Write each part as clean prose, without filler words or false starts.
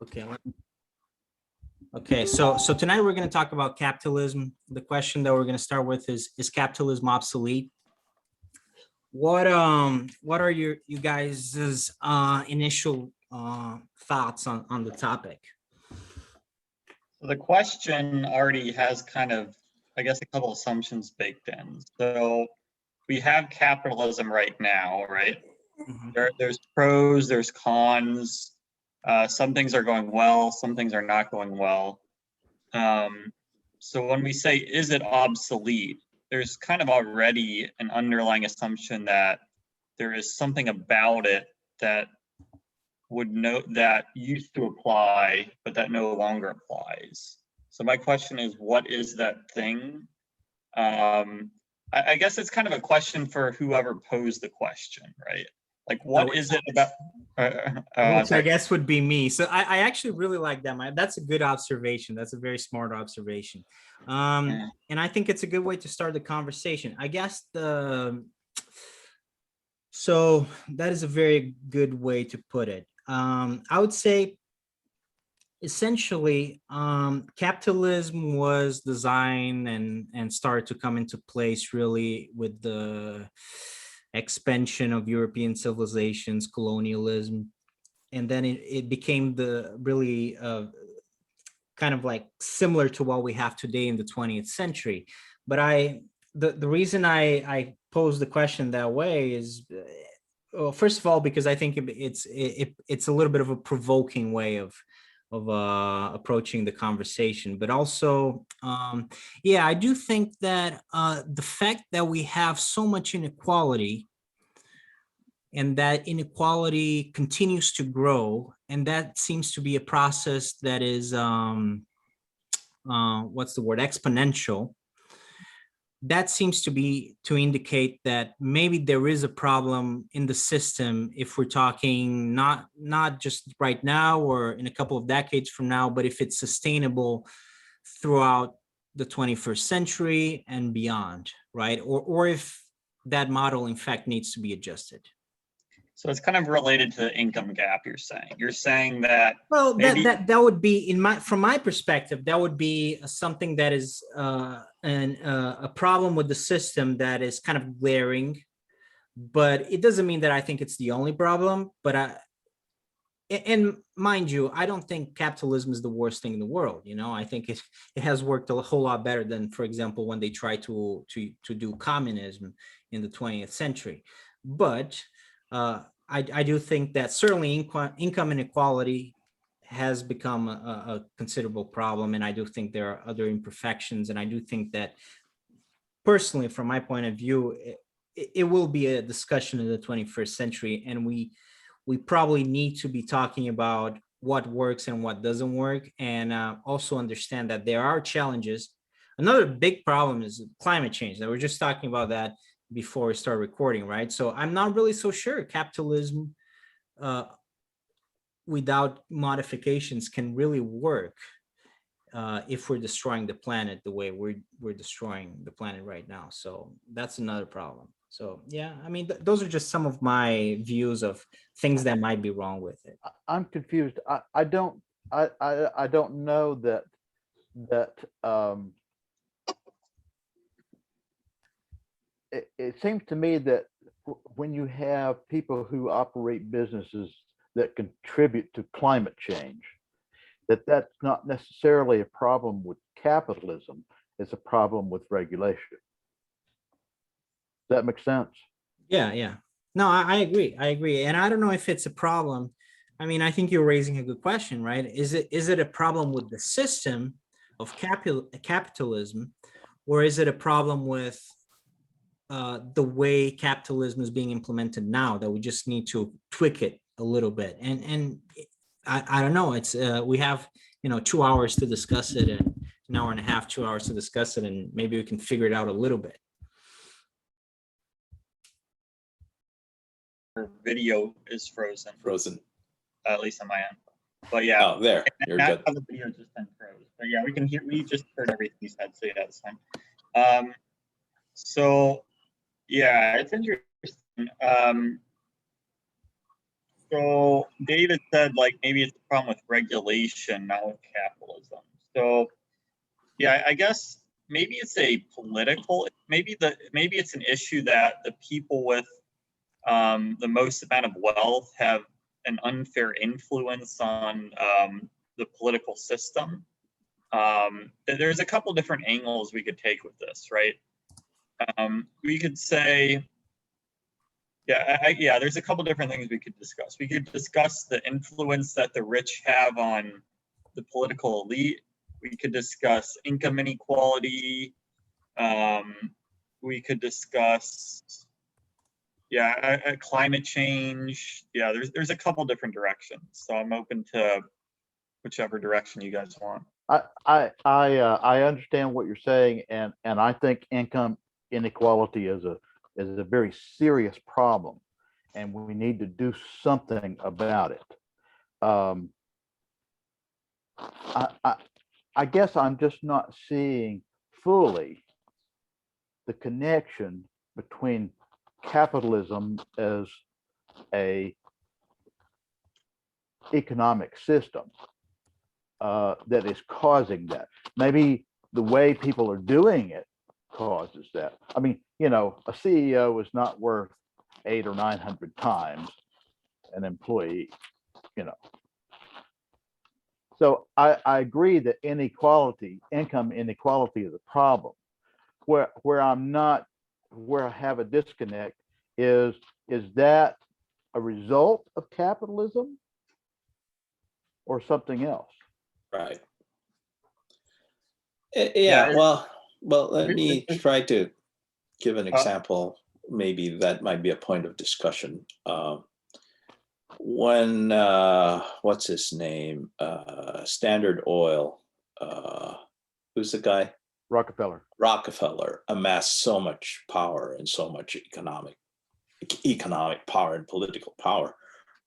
Okay. Okay. So tonight we're going to talk about capitalism. The question that we're going to start with is capitalism obsolete? What are you guys' initial thoughts on the topic? So the question already has kind of, I guess, a couple assumptions baked in. So we have capitalism right now, right? There's pros, there's cons. Some things are going well, some things are not going well. So when we say, is it obsolete? There's kind of already an underlying assumption that there is something about it that that used to apply, but that no longer applies. So my question is, what is that thing? I guess it's kind of a question for whoever posed the question, right? Like, what is it about? Which I guess would be me. So I actually really like that. That's a good observation. That's a very smart observation. And I think it's a good way to start the conversation. I guess so that is a very good way to put it. I would say essentially capitalism was designed and started to come into place really with the expansion of European civilizations, colonialism, and then it became the really kind of like similar to what we have today in the 20th century. But the reason I pose the question that way is, well, first of all, because I think it's a little bit of a provoking way of approaching the conversation, but also, yeah, I do think that the fact that we have so much inequality and that inequality continues to grow, and that seems to be a process that is, what's the word, exponential. That seems to indicate that maybe there is a problem in the system if we're talking not just right now or in a couple of decades from now, but if it's sustainable throughout the 21st century and beyond, right? Or if that model in fact needs to be adjusted. So it's kind of related to the income gap. You're saying that, well, maybe that would be, from my perspective, that would be something that is a problem with the system that is kind of glaring, but it doesn't mean that I think it's the only problem. But and mind you, I don't think capitalism is the worst thing in the world. I think it has worked a whole lot better than, for example, when they tried to do communism in the 20th century. But I do think that certainly income inequality has become a considerable problem, and I do think there are other imperfections, and I do think that personally, from my point of view, it will be a discussion in the 21st century, and we probably need to be talking about what works and what doesn't work, and also understand that there are challenges. Another big problem is climate change. That we're just talking about that before we start recording, right? So I'm not really so sure capitalism without modifications can really work if we're destroying the planet the way we're destroying the planet right now. So that's another problem. So yeah, I mean, those are just some of my views of things that might be wrong with it. I'm confused. I don't know that it seems to me that when you have people who operate businesses that contribute to climate change, that's not necessarily a problem with capitalism, it's a problem with regulation. Does that make sense? Yeah. No, I agree. And I don't know if it's a problem. I mean, I think you're raising a good question, right? Is it a problem with the system of capitalism, or is it a problem with the way capitalism is being implemented now, that we just need to tweak it a little bit? And I don't know. It's we have 2 hours to discuss it, and an hour and a half, 2 hours to discuss it, and maybe we can figure it out a little bit. Video is frozen. At least on my end. But yeah. Oh, there. You're good. The video just then froze. But yeah, we just heard everything you said. So yeah, it's fine. So yeah, it's interesting. So David said like maybe it's a problem with regulation, not with capitalism. So yeah, I guess maybe it's a political, maybe it's an issue that the people with the most amount of wealth have an unfair influence on the political system. There's a couple different angles we could take with this, right? We could say, yeah, there's a couple different things we could discuss. We could discuss the influence that the rich have on the political elite. We could discuss income inequality. We could discuss, climate change. Yeah, there's a couple different directions. So I'm open to whichever direction you guys want. I understand what you're saying, and I think income inequality is a very serious problem, and we need to do something about it. I guess I'm just not seeing fully the connection between capitalism as a economic system that is causing that. Maybe the way people are doing it causes that. I mean, you know, a CEO is not worth 800 or 900 times an employee, you know. So I agree that income inequality is a problem. Where I have a disconnect is that a result of capitalism or something else? Right. Yeah, Yeah, well, let me try to give an example. Maybe that might be a point of discussion. When, what's his name? Standard Oil, who's the guy? Rockefeller amassed so much power and so much economic power and political power,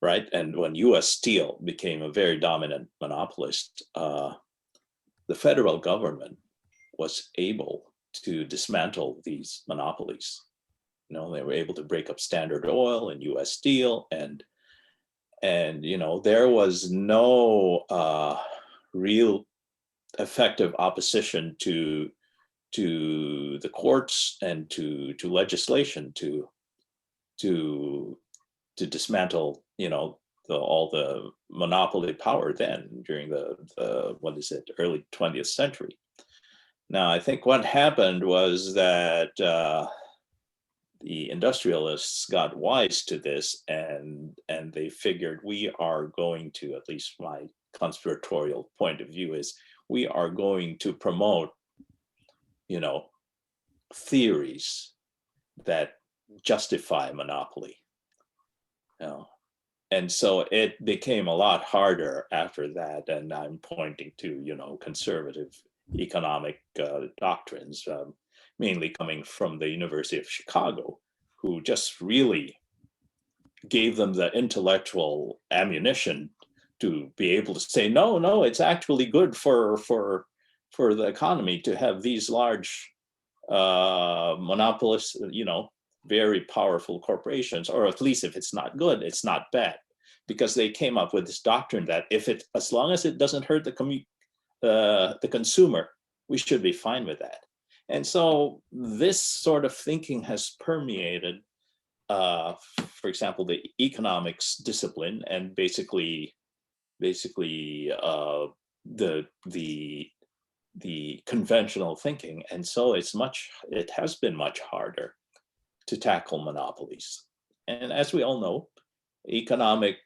right? And when U.S. Steel became a very dominant monopolist, the federal government was able to dismantle these monopolies. You know, they were able to break up Standard Oil and U.S. Steel, and you know, there was no real effective opposition to the courts and to legislation to dismantle, you know, all the monopoly power then during the what is it, early 20th century. Now, I think what happened was that the industrialists got wise to this, and they figured we are going to, at least my conspiratorial point of view is, we are going to promote, you know, theories that justify monopoly. You know? And so it became a lot harder after that, and I'm pointing to, you know, conservative economic doctrines, mainly coming from the University of Chicago, who just really gave them the intellectual ammunition to be able to say, no, it's actually good for the economy to have these large monopolists, you know, very powerful corporations, or at least if it's not good, it's not bad, because they came up with this doctrine that as long as it doesn't hurt the consumer, we should be fine with that. And so this sort of thinking has permeated, for example, the economics discipline, and basically the conventional thinking. And so it has been much harder to tackle monopolies. And as we all know, economic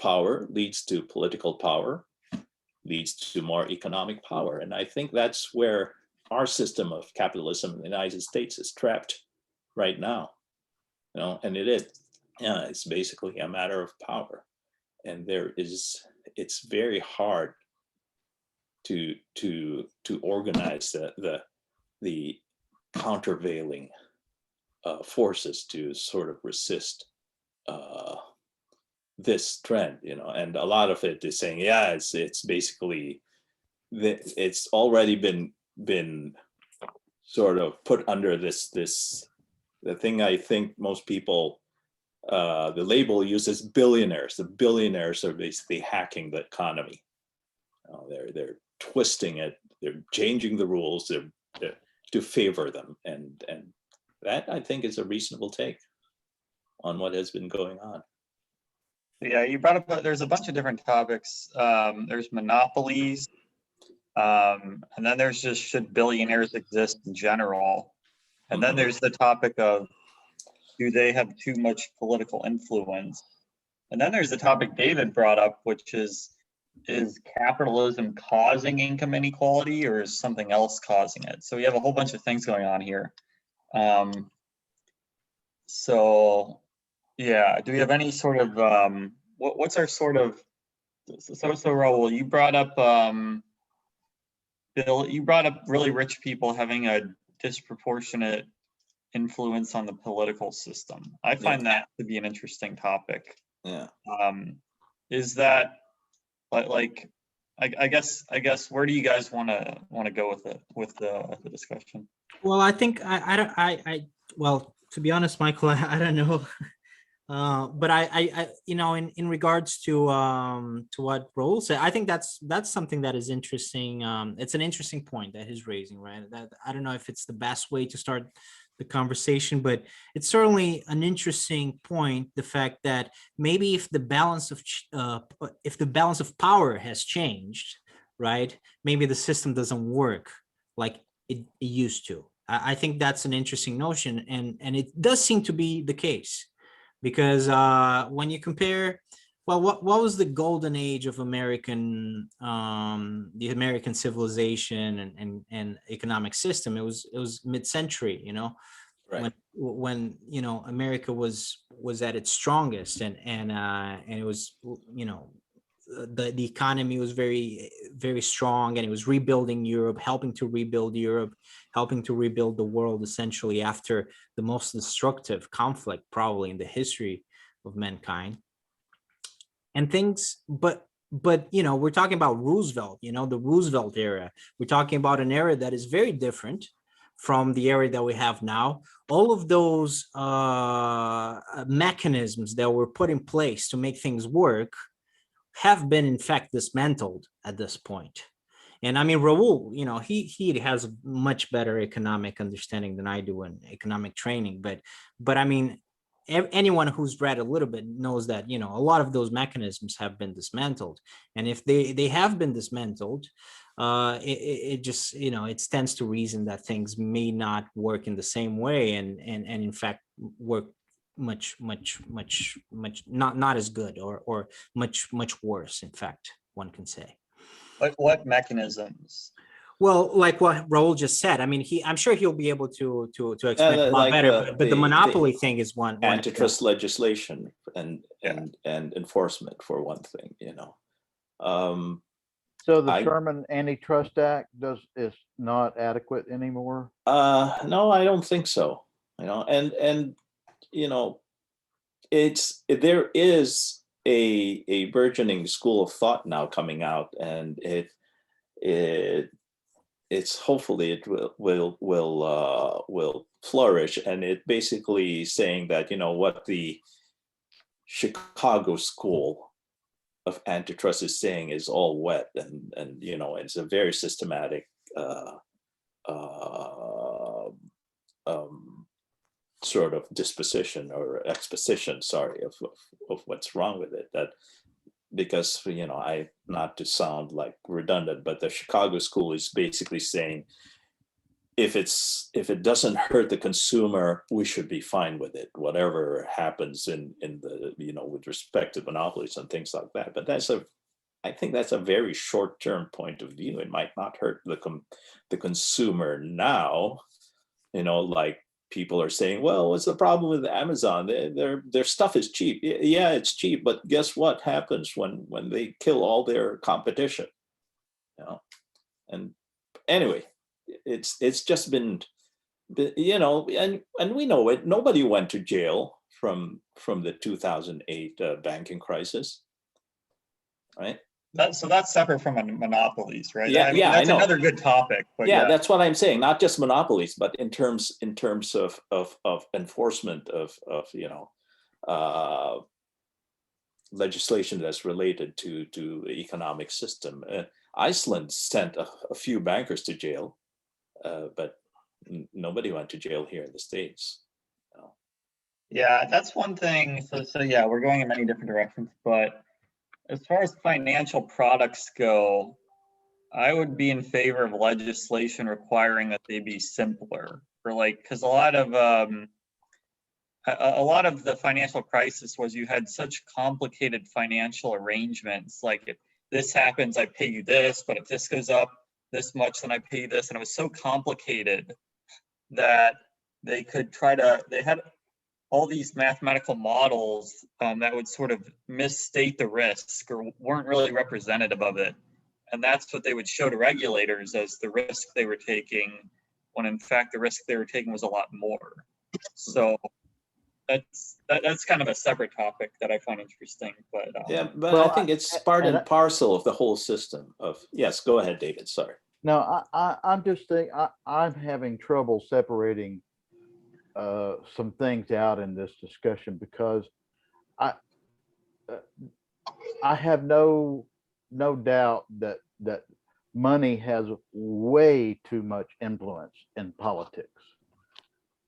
power leads to political power, leads to more economic power. And I think that's where our system of capitalism in the United States is trapped right now. You know, and it's basically a matter of power. And it's very hard to organize the countervailing forces to sort of resist this trend, you know. And a lot of it is saying, yeah, it's basically it's already been sort of put under this the thing I think most people the label uses billionaires. The billionaires are basically hacking the economy. They're twisting it. They're changing the rules to favor them, and that, I think, is a reasonable take on what has been going on. Yeah, you brought up, there's a bunch of different topics. There's monopolies, and then there's just, should billionaires exist in general? And then there's the topic of, do they have too much political influence? And then there's the topic David brought up, which is capitalism causing income inequality, or is something else causing it? So we have a whole bunch of things going on here. So yeah, do we have any sort of, what's our sort of, so Raul, you brought up, Bill, you brought up really rich people having a disproportionate influence on the political system. I find that to be an interesting topic. Yeah. Is that like, I guess where do you guys want to go with it, with the discussion? Well, I think well, to be honest, Michael, I don't know. But I in regards to what Raul said, I think that's something that is interesting. It's an interesting point that he's raising, right? That I don't know if it's the best way to start the conversation, but it's certainly an interesting point. The fact that maybe if the balance of power has changed, right? Maybe the system doesn't work like it used to. I think that's an interesting notion, and it does seem to be the case. Because when you compare, well, what was the golden age of the American civilization and economic system? It was mid-century, Right. when America was at its strongest, and it was, the economy was very, very strong, and it was rebuilding Europe, helping to rebuild the world, essentially, after the most destructive conflict probably in the history of mankind. And things, but we're talking about Roosevelt, the Roosevelt era. We're talking about an era that is very different from the era that we have now. All of those mechanisms that were put in place to make things work have been in fact dismantled at this point. And I mean, Raul, he has a much better economic understanding than I do in economic training, but I mean, anyone who's read a little bit knows that, a lot of those mechanisms have been dismantled. And if they have been dismantled, it just, it stands to reason that things may not work in the same way, and in fact work much not as good, or much worse, in fact, one can say. What mechanisms? Well, like what Raul just said, I mean, I'm sure he'll be able to explain a lot like better, but the monopoly thing is one antitrust legislation and enforcement, for one thing, So the Sherman Antitrust Act is not adequate anymore? No, I don't think so. There is a burgeoning school of thought now coming out, and it's hopefully it will flourish, and it basically saying that what the Chicago School of Antitrust is saying is all wet, and it's a very systematic sort of disposition or exposition, sorry, of what's wrong with it. That because I, not to sound like redundant, but the Chicago School is basically saying if it doesn't hurt the consumer, we should be fine with it, whatever happens in the with respect to monopolies and things like that. But I think that's a very short-term point of view. It might not hurt the consumer now, like people are saying, well, what's the problem with Amazon? Their stuff is cheap. Yeah, it's cheap, but guess what happens when they kill all their competition? And anyway, it's just been, and we know it. Nobody went to jail from the 2008 banking crisis, right? So that's separate from monopolies, right? Yeah, that's I know. Another good topic. But that's what I'm saying. Not just monopolies, but in terms of enforcement of legislation that's related to the economic system. Iceland sent a few bankers to jail, but nobody went to jail here in the States. Yeah, that's one thing. So yeah, we're going in many different directions, but as far as financial products go, I would be in favor of legislation requiring that they be simpler, or like, because a lot of the financial crisis was you had such complicated financial arrangements. Like, if this happens, I pay you this, but if this goes up this much, then I pay you this, and it was so complicated that they had all these mathematical models that would sort of misstate the risk or weren't really representative of it. And that's what they would show to regulators as the risk they were taking, when in fact the risk they were taking was a lot more. So that's kind of a separate topic that I find interesting. But yeah, but Well, I think it's part and and parcel of the whole system of, yes, go ahead, David, sorry. no, I'm just thinking, I'm having trouble separating some things out in this discussion, because I have no doubt that money has way too much influence in politics.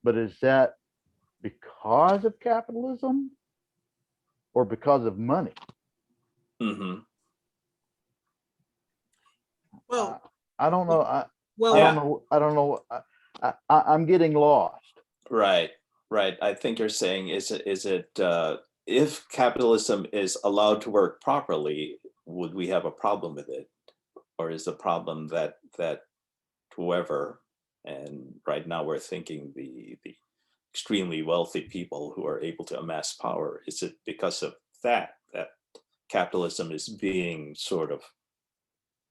But is that because of capitalism or because of money? Mm-hmm. Well, I don't know. well, I don't know. I'm getting lost. Right. I think you're saying, is it if capitalism is allowed to work properly, would we have a problem with it, or is the problem that whoever, and right now we're thinking the extremely wealthy people who are able to amass power, is it because of that capitalism is being sort of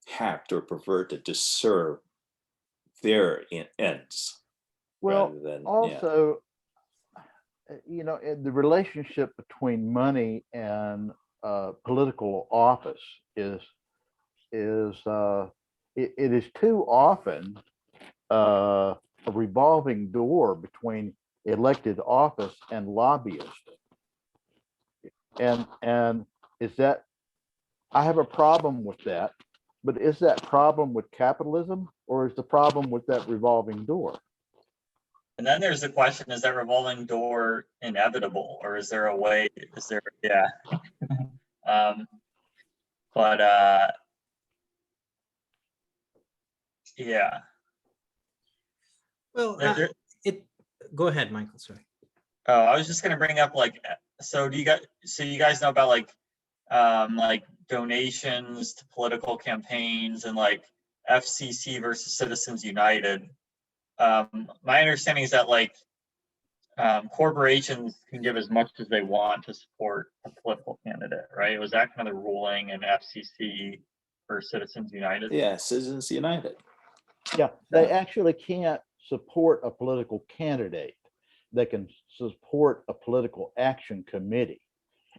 hacked or perverted to serve their ends? Well, rather than, also, the relationship between money and political office is it is too often a revolving door between elected office and lobbyists. And is that, I have a problem with that, but is that problem with capitalism, or is the problem with that revolving door? and then there's the question: is that revolving door inevitable, or is there a way? Is there? Yeah. But yeah. well, go ahead, Michael. Sorry. Oh, I was just gonna bring up, like, so you guys know about like donations to political campaigns and like FCC versus Citizens United. My understanding is that like corporations can give as much as they want to support a political candidate, right? Was that kind of the ruling in FCC versus Citizens United? yeah, Citizens United. Yeah, they actually can't support a political candidate. They can support a political action committee,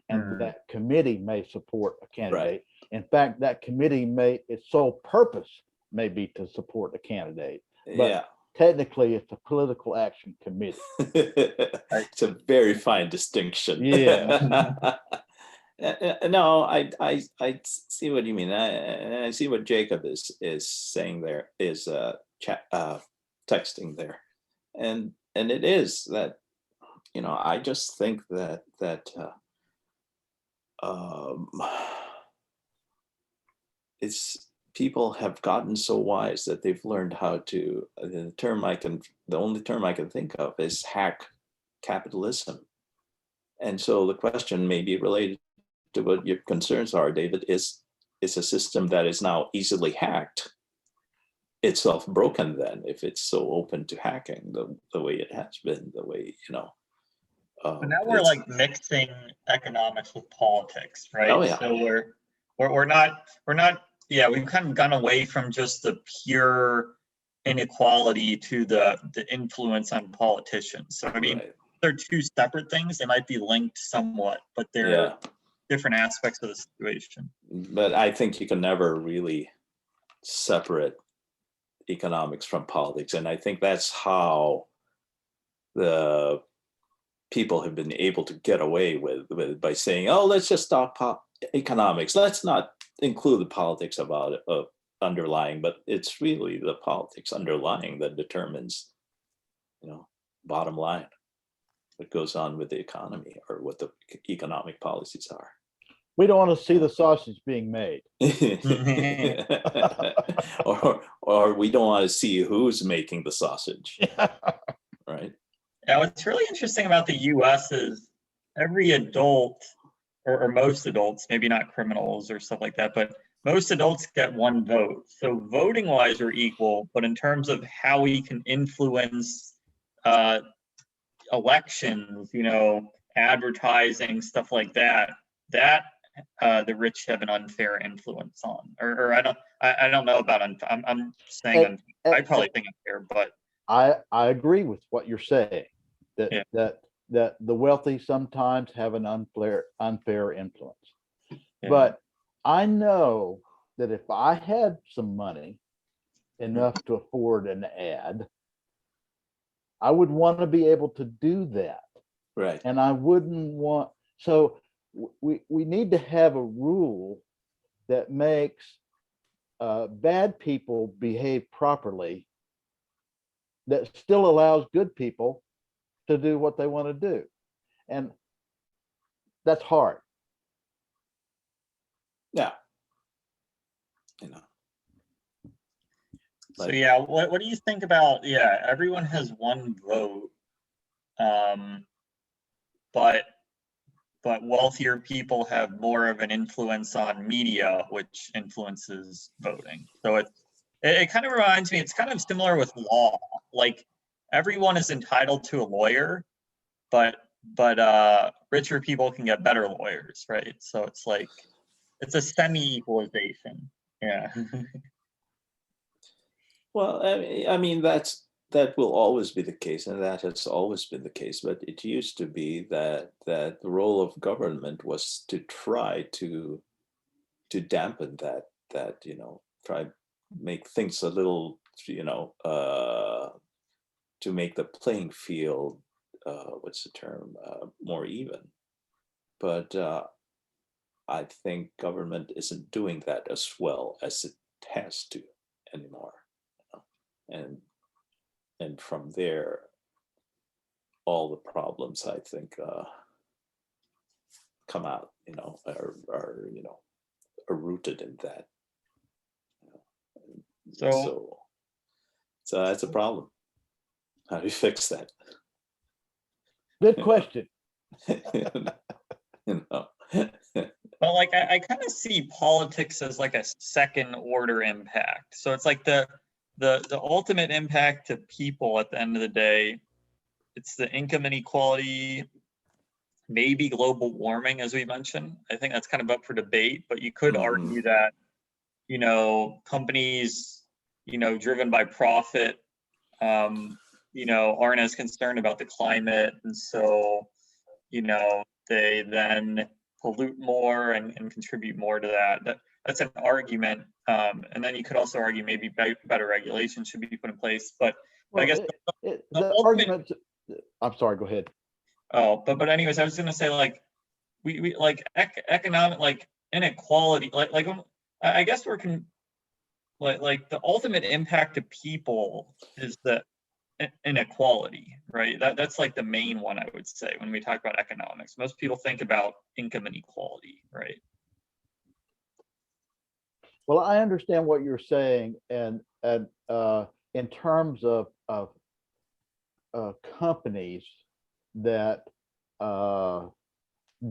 and that committee may support a candidate. In fact, that committee its sole purpose may be to support a candidate. But technically, it's a political action committee. It's a very fine distinction. Yeah. No, I see what you mean. I see what Jacob is saying there, is texting there, and it is that, I just think that it's, people have gotten so wise that they've learned how to, the only term I can think of is hack capitalism. And so the question may be related to what your concerns are, David, is a system that is now easily hacked itself broken then, if it's so open to hacking the way it has been, the way, But now we're like mixing economics with politics, right? Oh, yeah. So we're not, yeah, we've kind of gone away from just the pure inequality to the influence on politicians. So I mean, they're two separate things. They might be linked somewhat, but they're different aspects of the situation. But I think you can never really separate economics from politics, and I think that's how the people have been able to get away with by saying, oh, let's just talk economics. Let's not include the politics about it, underlying, but it's really the politics underlying that determines, bottom line, what goes on with the economy or what the economic policies are. We don't want to see the sausage being made. or we don't want to see who's making the sausage, right? Yeah, what's really interesting about the US is every adult, or most adults, maybe not criminals or stuff like that, but most adults get one vote. So voting wise, we're equal, but in terms of how we can influence elections, advertising, stuff like that, the rich have an unfair influence on. Or I don't know about I'm saying I probably think unfair, but I agree with what you're saying, that Yeah. that the wealthy sometimes have an unfair influence. Yeah. But I know that if I had some money enough to afford an ad, I would want to be able to do that. Right. And I wouldn't want, so we need to have a rule that makes bad people behave properly, that still allows good people to do what they want to do. And that's hard. Yeah. So yeah, what do you think about, everyone has one vote, but wealthier people have more of an influence on media, which influences voting. So it kind of reminds me, it's kind of similar with law. Like everyone is entitled to a lawyer, but richer people can get better lawyers, right? So it's like, it's a semi-equalization. Yeah. Well, I mean that will always be the case, and that has always been the case. But it used to be that the role of government was to try to dampen that try make things a little to make the playing field what's the term more even. But I think government isn't doing that as well as it has to anymore. And from there, all the problems I think come out, are rooted in that. So that's a problem. How do you fix that? Good question. But like I kind of see politics as like a second order impact. So it's like the ultimate impact to people at the end of the day, it's the income inequality, maybe global warming, as we mentioned. I think that's kind of up for debate, but you could argue that, companies, driven by profit, aren't as concerned about the climate. And so, they then pollute more and contribute more to that. That's an argument. And then you could also argue maybe better regulation should be put in place. But Well, I guess the argument, I'm sorry, go ahead. Oh, but anyways, I was gonna say, like, we like economic, like inequality, like I guess like the ultimate impact to people is the inequality, right? That's like the main one, I would say, when we talk about economics. Most people think about income inequality, right? Well, I understand what you're saying, and in terms of companies that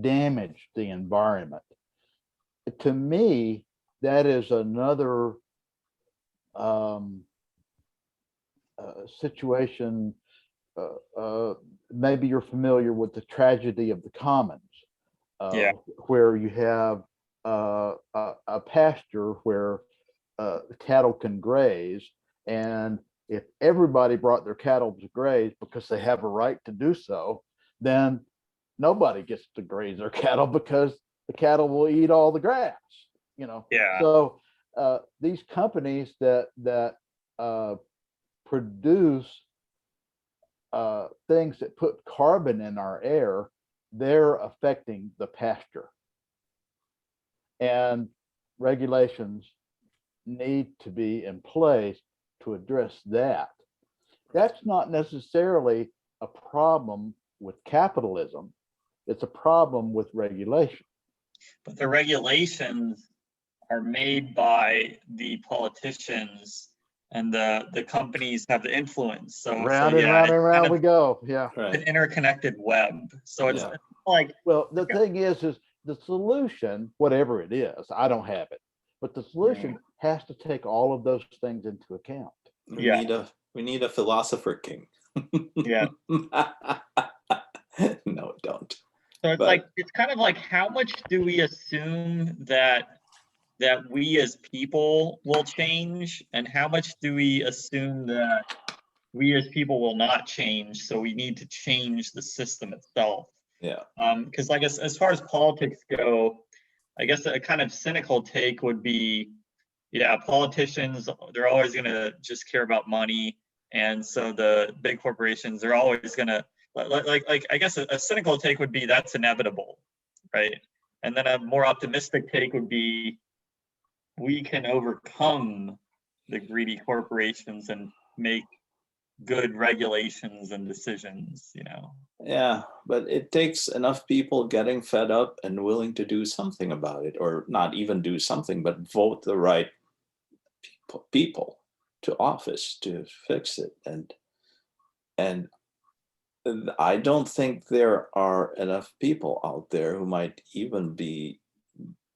damage the environment, to me, that is another situation. Maybe you're familiar with the tragedy of the commons, where you have a pasture where cattle can graze, and if everybody brought their cattle to graze because they have a right to do so, then nobody gets to graze their cattle because the cattle will eat all the grass. So these companies that produce things that put carbon in our air, they're affecting the pasture. And regulations need to be in place to address that. That's not necessarily a problem with capitalism. It's a problem with regulation. But the regulations are made by the politicians, and the companies have the influence. So Round so and yeah, round it's and kind round of we go. Yeah. an Right. interconnected web. So it's Yeah. like, Well, the thing is the solution, whatever it is, I don't have it, but the solution has to take all of those things into account. Yeah. We need a philosopher king. yeah. No, don't. So it's But- like, it's kind of like, how much do we assume that we as people will change, and how much do we assume that we as people will not change? So we need to change the system itself. Yeah. Because I guess as far as politics go, I guess a kind of cynical take would be, yeah, politicians, they're always going to just care about money. And so the big corporations, they're always going to, like I guess a cynical take would be that's inevitable, right? And then a more optimistic take would be, we can overcome the greedy corporations and make good regulations and decisions, you know? Yeah, but it takes enough people getting fed up and willing to do something about it, or not even do something, but vote the right people to office to fix it. And I don't think there are enough people out there who might even be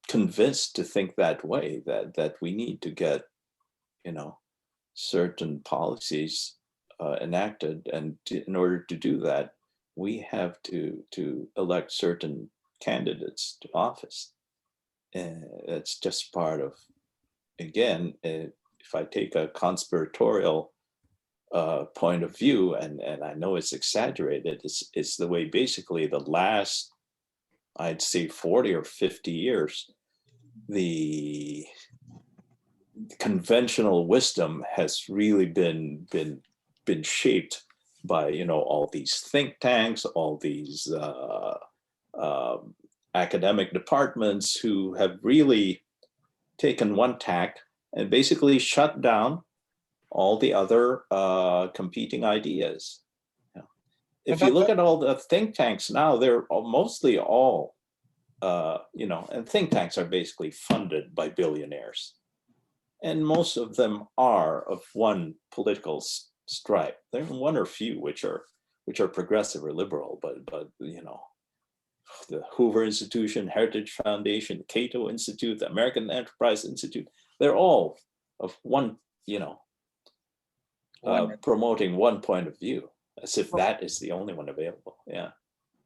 convinced to think that way, that we need to get, certain policies enacted, and in order to do that, we have to elect certain candidates to office. And it's just part of, again, if I take a conspiratorial point of view, and I know it's exaggerated, it's the way basically the last, I'd say 40 or 50 years, the conventional wisdom has really been shaped by all these think tanks, all these academic departments who have really taken one tack and basically shut down all the other competing ideas. If you look at all the think tanks now, they're mostly all, and think tanks are basically funded by billionaires. And most of them are of one political stripe. There are one or few which are progressive or liberal, but the Hoover Institution, Heritage Foundation, Cato Institute, the American Enterprise Institute, they're all of one, promoting one point of view, as if that is the only one available. Yeah.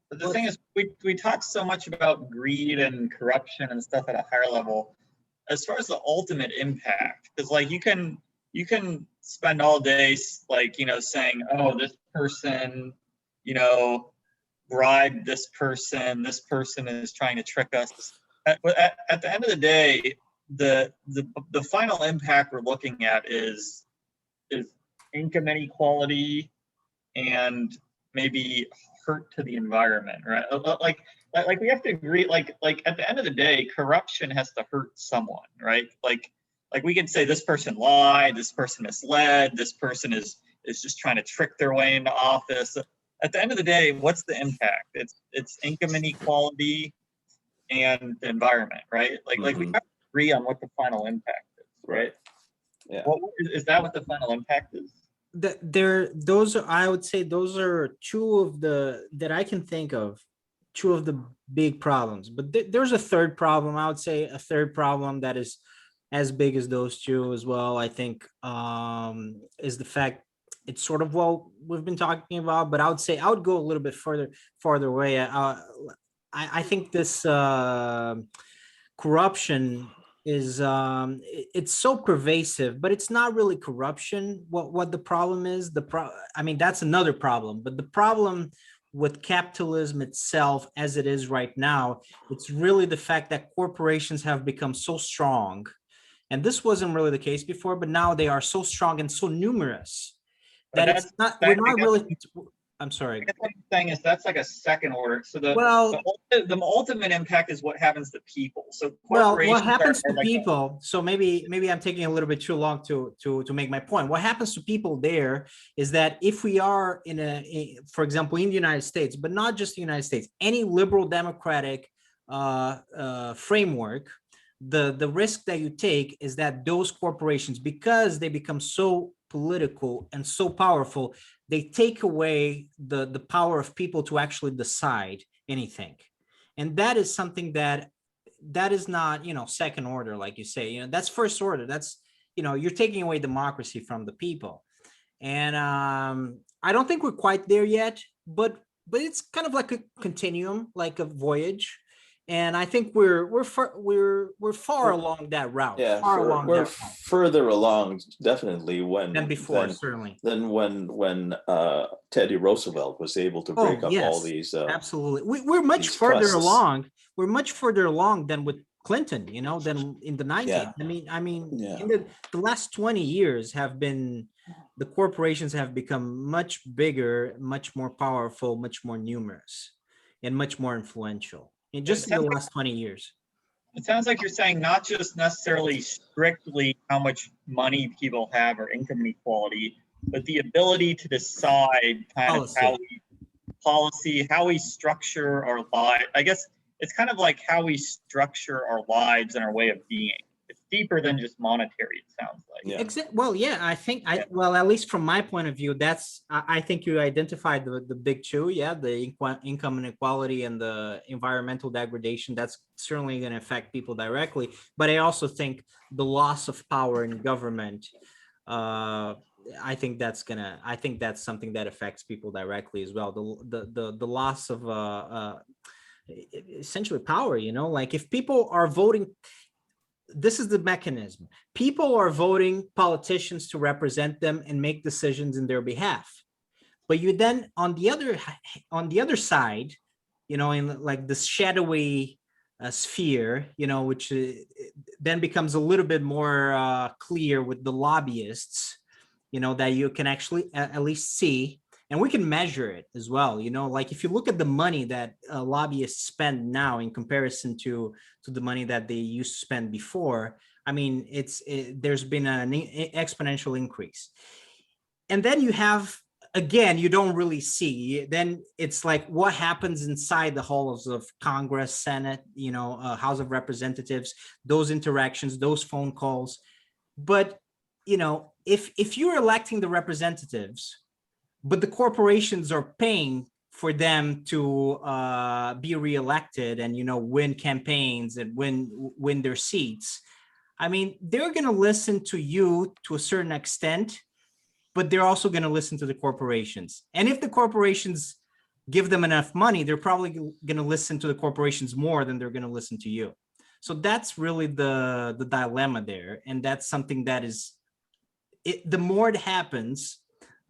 But the thing is, we talk so much about greed and corruption and stuff at a higher level. As far as the ultimate impact, because like you can spend all day saying, oh, this person, bribed this person is trying to trick us. At the end of the day, the final impact we're looking at is income inequality and maybe hurt to the environment, right? Like we have to agree, like at the end of the day, corruption has to hurt someone, right? Like we can say this person lied, this person misled, this person is just trying to trick their way into office. At the end of the day, what's the impact? It's income inequality and the environment, right? Like we have to agree on what the final impact is, right? Yeah. Is that what the final impact is? I would say those are two of the that I can think of, two of the big problems. But there's a third problem. I would say a third problem that is as big as those two as well. I think is the fact it's sort of what we've been talking about, but I would say I would go a little bit farther away. I think this corruption is it's so pervasive, but it's not really corruption. What the problem is, I mean, that's another problem, but the problem with capitalism itself as it is right now, it's really the fact that corporations have become so strong, and this wasn't really the case before, but now they are so strong and so numerous that it's not, we're not really, I'm sorry. I guess what I'm saying is that's like a second order. So Well, the ultimate impact is what happens to people. So well, what corporations happens are to like people? So maybe I'm taking a little bit too long to make my point. What happens to people there is that if we are for example, in the United States, but not just the United States, any liberal democratic framework, the risk that you take is that those corporations, because they become so political and so powerful, they take away the power of people to actually decide anything. And that is something that is not, second order, like you say, that's first order. That's, you're taking away democracy from the people. And I don't think we're quite there yet, but it's kind of like a continuum, like a voyage. And I think we're far along that route. Yeah, Far along we're that route further along definitely than before, certainly. than when Teddy Roosevelt was able to break Oh, up all yes, these absolutely. We're much these further trusts. along. We're much further along than with Clinton, than in the 90s. Yeah. I mean, Yeah. in the last 20 years the corporations have become much bigger, much more powerful, much more numerous, and much more influential in just in the last 20 years. It sounds like you're saying not just necessarily strictly how much money people have or income inequality, but the ability to decide kind of how we structure our life. I guess it's kind of like how we structure our lives and our way of being. It's deeper than just monetary, it sounds like. Yeah. Well, yeah, I think well, at least from my point of view, I think you identified the big two. Yeah, the income inequality and the environmental degradation. That's certainly going to affect people directly. But I also think the loss of power in government, I think that's something that affects people directly as well. The loss of essentially power, like if people are voting, this is the mechanism. People are voting politicians to represent them and make decisions in their behalf. But you then on the other side, in like this shadowy sphere, which then becomes a little bit more clear with the lobbyists, that you can actually at least see, and we can measure it as well. Like if you look at the money that lobbyists spend now in comparison to the money that they used to spend before, I mean, there's been an exponential increase. And then you have, again, you don't really see, then it's like what happens inside the halls of Congress, Senate, House of Representatives, those interactions, those phone calls. But if you're electing the representatives, but the corporations are paying for them to be reelected and win campaigns and win their seats, I mean, they're going to listen to you to a certain extent, but they're also going to listen to the corporations. And if the corporations give them enough money, they're probably going to listen to the corporations more than they're going to listen to you. So that's really the dilemma there, and that's something that is the more it happens,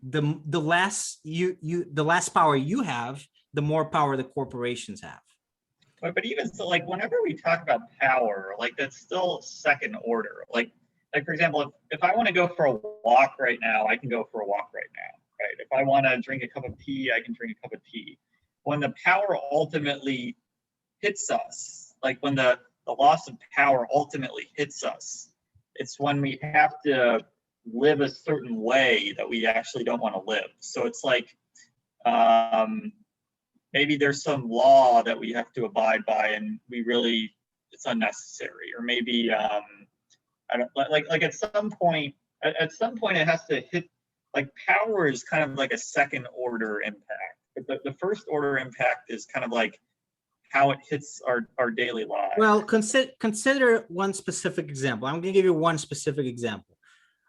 the less the less power you have, the more power the corporations have. But even so, like whenever we talk about power, like that's still second order. Like for example, if I want to go for a walk right now, I can go for a walk right now, right? If I want to drink a cup of tea, I can drink a cup of tea. When the power ultimately hits us, like when the loss of power ultimately hits us, it's when we have to live a certain way that we actually don't want to live. So it's like maybe there's some law that we have to abide by, and it's unnecessary. Or maybe I don't like at some point it has to hit. Like power is kind of like a second order impact, but the first order impact is kind of like how it hits our daily lives. Well, consider one specific example. I'm going to give you one specific example.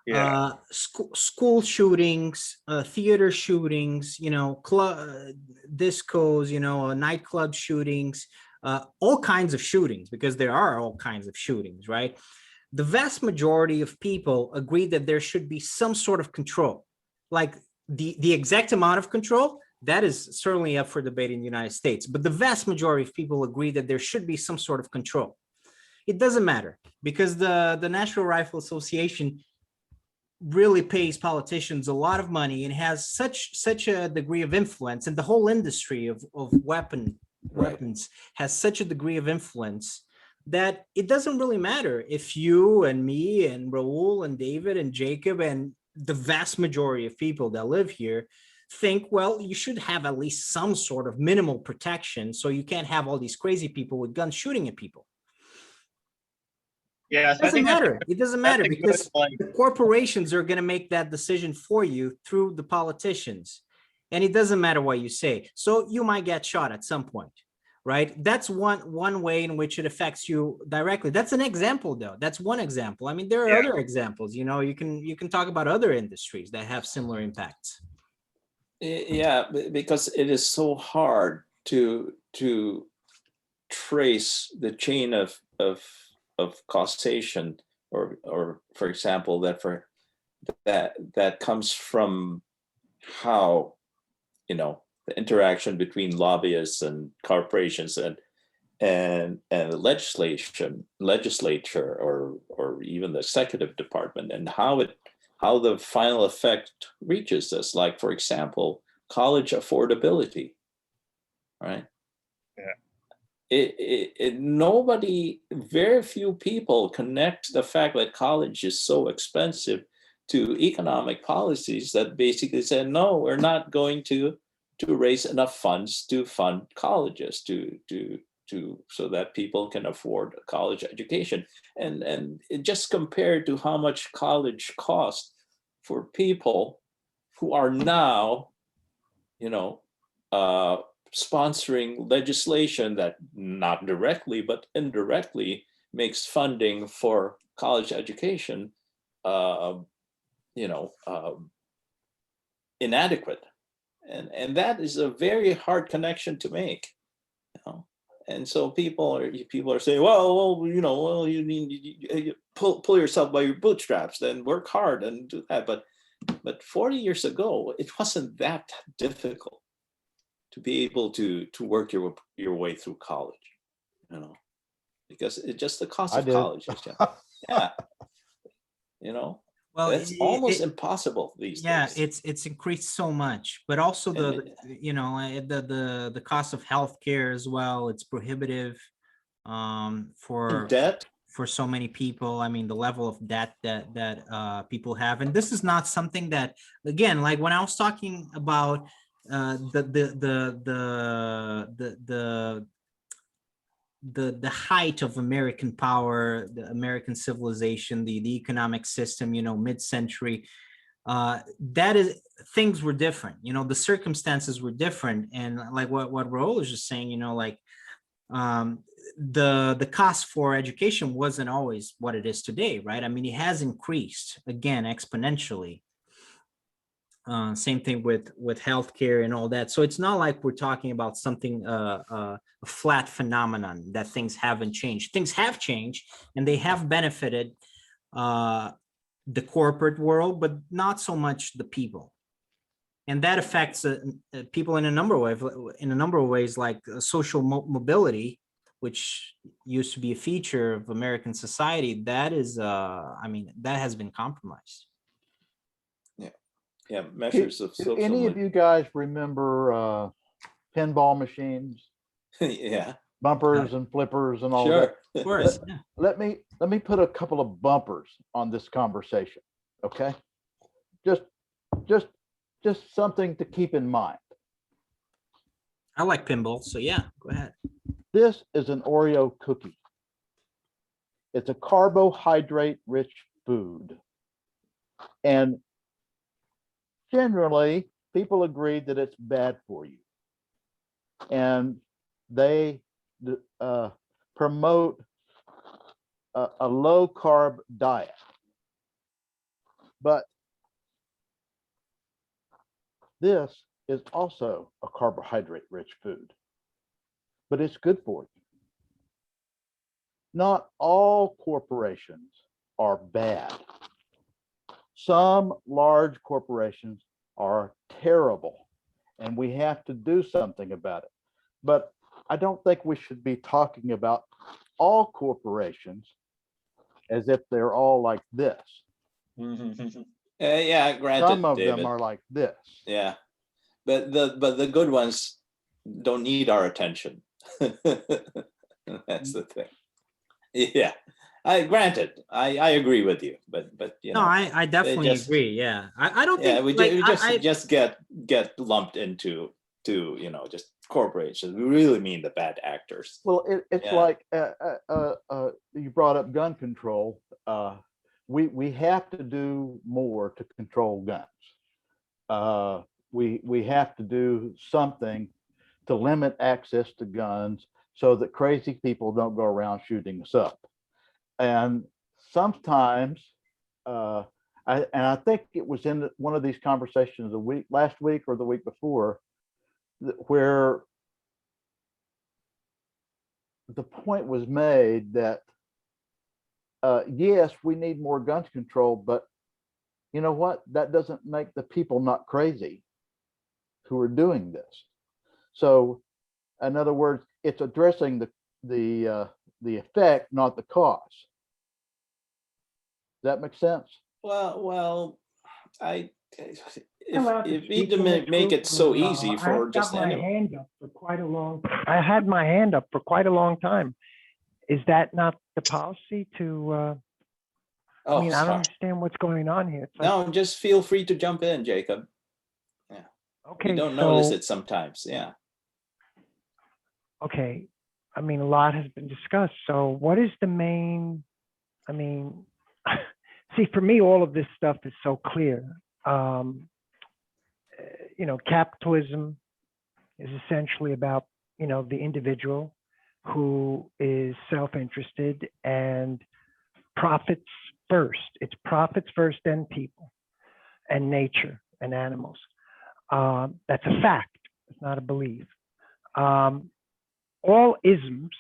Yeah. School shootings, theater shootings, discos, nightclub shootings, all kinds of shootings, because there are all kinds of shootings, right? The vast majority of people agree that there should be some sort of control. Like the exact amount of control, that is certainly up for debate in the United States, but the vast majority of people agree that there should be some sort of control. It doesn't matter, because the National Rifle Association really pays politicians a lot of money and has such a degree of influence, and the whole industry of weapons has such a degree of influence that it doesn't really matter if you and me and Raul and David and Jacob and the vast majority of people that live here think, well, you should have at least some sort of minimal protection, so you can't have all these crazy people with guns shooting at people. Yeah, It so I doesn't think matter. It doesn't matter that's a good, because like, the corporations are going to make that decision for you through the politicians. And it doesn't matter what you say. So you might get shot at some point, right? That's one way in which it affects you directly. That's an example, though. That's one example. I mean, there are other examples. You know, you can talk about other industries that have similar impacts. Yeah, because it is so hard to trace the chain of causation, or for example, that comes from how, you know, the interaction between lobbyists and corporations and the legislature or even the executive department, and how the final effect reaches us. Like, for example, college affordability, right? Nobody, very few people connect the fact that college is so expensive to economic policies that basically say, no, we're not going to raise enough funds to fund colleges so that people can afford a college education. And just compared to how much college costs for people who are now, you know, sponsoring legislation that not directly but indirectly makes funding for college education, inadequate, and that is a very hard connection to make, you know. And so people are saying, well, you need you pull yourself by your bootstraps, then work hard and do that. But 40 years ago, it wasn't that difficult to be able to work your way through college, you know, because it's just the cost of college is yeah, you know. Well, it's almost impossible these days. Yeah, it's increased so much, but also the cost of healthcare as well. It's prohibitive for debt for so many people. I mean, the level of debt that people have, and this is not something that, again, like when I was talking about the height of American power, the American civilization, the economic system, you know, mid-century, that is, things were different, you know, the circumstances were different. And like what Raul was just saying, you know, like the cost for education wasn't always what it is today, right? I mean, it has increased again exponentially. Same thing with healthcare and all that. So it's not like we're talking about something a flat phenomenon that things haven't changed. Things have changed and they have benefited the corporate world, but not so much the people. And that affects people in a number of ways, like social mobility, which used to be a feature of American society. That is, I mean, that has been compromised. Yeah, measures of social. Any of you guys remember pinball machines? Yeah. Bumpers and flippers and all Sure. that. Of course. Let me put a couple of bumpers on this conversation, okay? Just something to keep in mind. I like pinball, so yeah, go ahead. This is an Oreo cookie. It's a carbohydrate-rich food. And generally, people agree that it's bad for you. And they promote a low-carb diet. But this is also a carbohydrate-rich food, but it's good for you. Not all corporations are bad. Some large corporations are terrible, and we have to do something about it. But I don't think we should be talking about all corporations as if they're all like this. Yeah, granted, Some of David. them are like this. Yeah, but the good ones don't need our attention. That's the thing. Yeah, I agree with you, but you No, know, I they definitely just, agree. Yeah. I don't yeah, think we, like we I just get lumped into just corporations. We really mean the bad actors. Well, it's Yeah. like you brought up gun control. We have to do more to control guns. We have to do something to limit access to guns so that crazy people don't go around shooting us up. And sometimes, I think it was in one of these conversations last week or the week before, where the point was made that yes, we need more gun control, but you know what? That doesn't make the people not crazy who are doing this. So, in other words, it's addressing the effect, not the cause. Does that make sense? Well, I Allowed to if we speak in this make group, it so or, easy I for have got just my anyone. hand up for quite a long. I had my hand up for quite a long time. Is that not the policy to? I Oh, mean, I don't sorry. understand what's going on here. It's like, No, just feel free to jump in, Jacob. okay, You don't notice so it sometimes. Yeah. okay, I mean, a lot has been discussed. So, what is the main? I mean, see, for me, all of this stuff is so clear. You know, capitalism is essentially about, you know, the individual who is self-interested and profits first. It's profits first, then people and nature and animals. That's a fact. It's not a belief. All isms,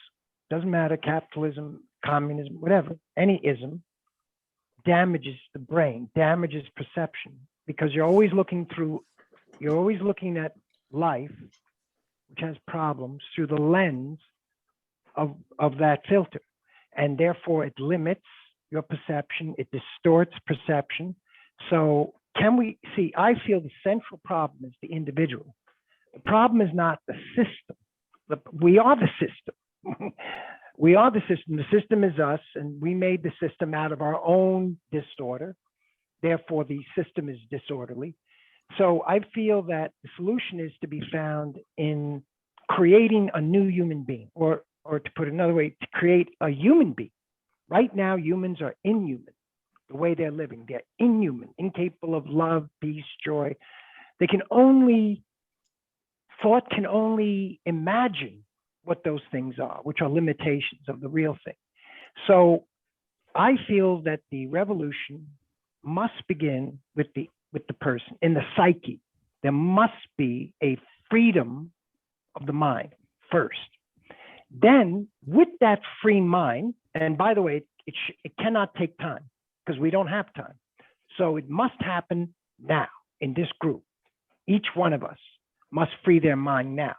doesn't matter, capitalism, communism, whatever, any ism damages the brain, damages perception, because you're always looking at life, which has problems, through the lens of that filter. And therefore it limits your perception, it distorts perception. So can we see, I feel the central problem is the individual. The problem is not the system. We are the system. We are the system. The system is us, and we made the system out of our own disorder. Therefore, the system is disorderly. So I feel that the solution is to be found in creating a new human being, or to put it another way, to create a human being. Right now, humans are inhuman. The way they're living, they're inhuman, incapable of love, peace, joy. They can only, thought can only imagine what those things are, which are limitations of the real thing. So I feel that the revolution must begin with the person, in the psyche. There must be a freedom of the mind first. Then with that free mind, and by the way, it cannot take time because we don't have time. So it must happen now in this group. Each one of us must free their mind now.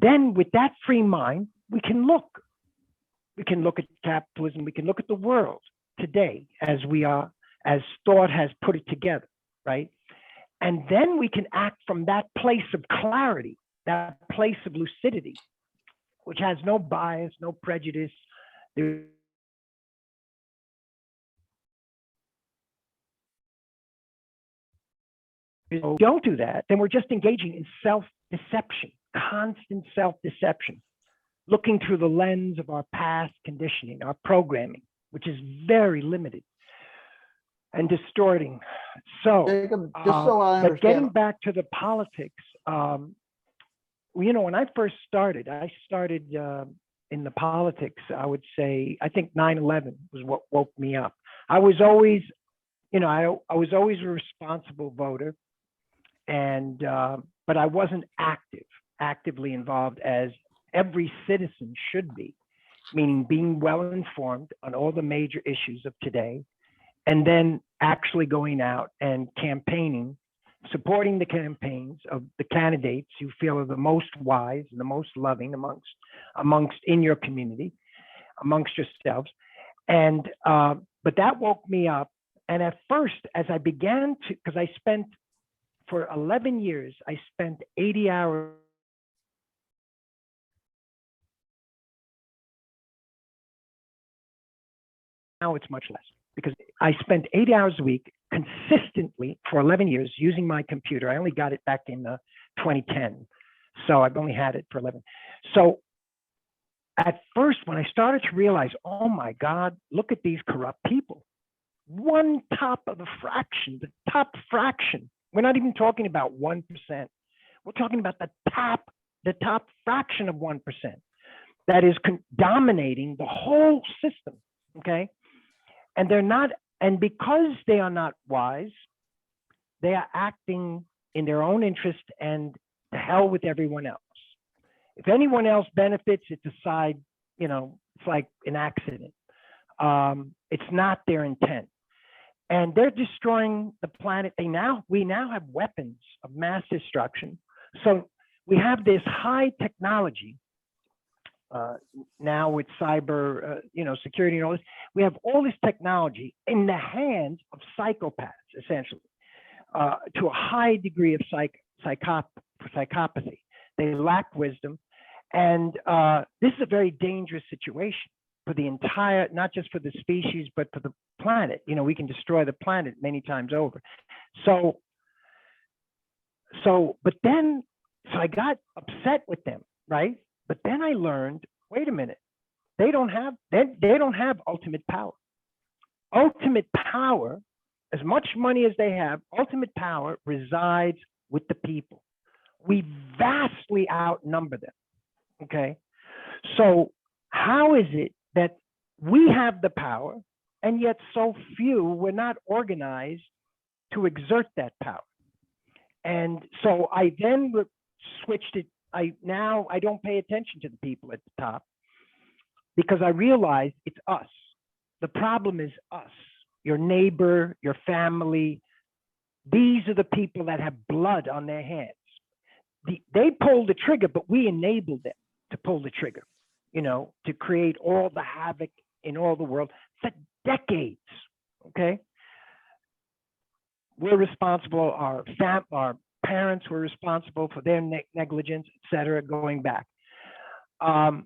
Then with that free mind, we can look. We can look at capitalism. We can look at the world today as we are, as thought has put it together, right? And then we can act from that place of clarity, that place of lucidity, which has no bias, no prejudice. If we don't do that, then we're just engaging in self-deception, constant self-deception, looking through the lens of our past conditioning, our programming, which is very limited and distorting. So, Jacob, just so I understand. But getting back to the politics, you know, when I first started, in the politics, I would say, I think 9/11 was what woke me up. I was always, you know, I was always a responsible voter, and but I wasn't actively involved as every citizen should be, meaning being well informed on all the major issues of today, and then actually going out and campaigning, supporting the campaigns of the candidates you feel are the most wise and the most loving amongst in your community, amongst yourselves. And but that woke me up, And at first, as I began to, because I spent, for 11 years, I spent 80 hours. Now it's much less, because I spent 80 hours a week consistently for 11 years using my computer. I only got it back in 2010. So I've only had it for 11. So at first, when I started to realize, oh my God, look at these corrupt people. One top of the fraction, the top fraction. We're not even talking about 1%. We're talking about the top fraction of 1% that is dominating the whole system, okay? And they're not, and because they are not wise, they are acting in their own interest, and to hell with everyone else. If anyone else benefits, it's a side, it's like an accident. It's not their intent. And they're destroying the planet. We now have weapons of mass destruction. So we have this high technology now with cyber, security and all this. We have all this technology in the hands of psychopaths, essentially, to a high degree of psychopathy. They lack wisdom. And this is a very dangerous situation for the entire, not just for the species, but for the planet. We can destroy the planet many times over. So I got upset with them, right? But then I learned, wait a minute, they don't have ultimate power. Ultimate power, as much money as they have, ultimate power resides with the people. We vastly outnumber them, okay? So how is it that we have the power, and yet so few, we're not organized to exert that power? And so I then switched it. I don't pay attention to the people at the top, because I realize it's us. The problem is us, your neighbor, your family. These are the people that have blood on their hands. They pulled the trigger, but we enabled them to pull the trigger, to create all the havoc in all the world for decades, okay? We're responsible, our parents were responsible for their negligence, et cetera, going back. So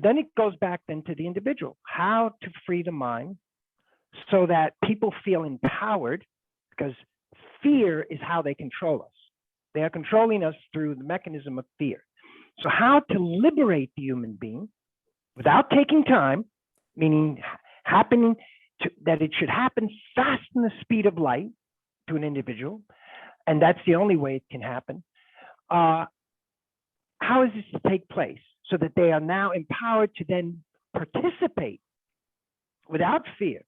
then it goes back then to the individual, how to free the mind so that people feel empowered, because fear is how they control us. They are controlling us through the mechanism of fear. So how to liberate the human being without taking time, meaning that it should happen fast in the speed of light to an individual, and that's the only way it can happen. How is this to take place so that they are now empowered to then participate without fear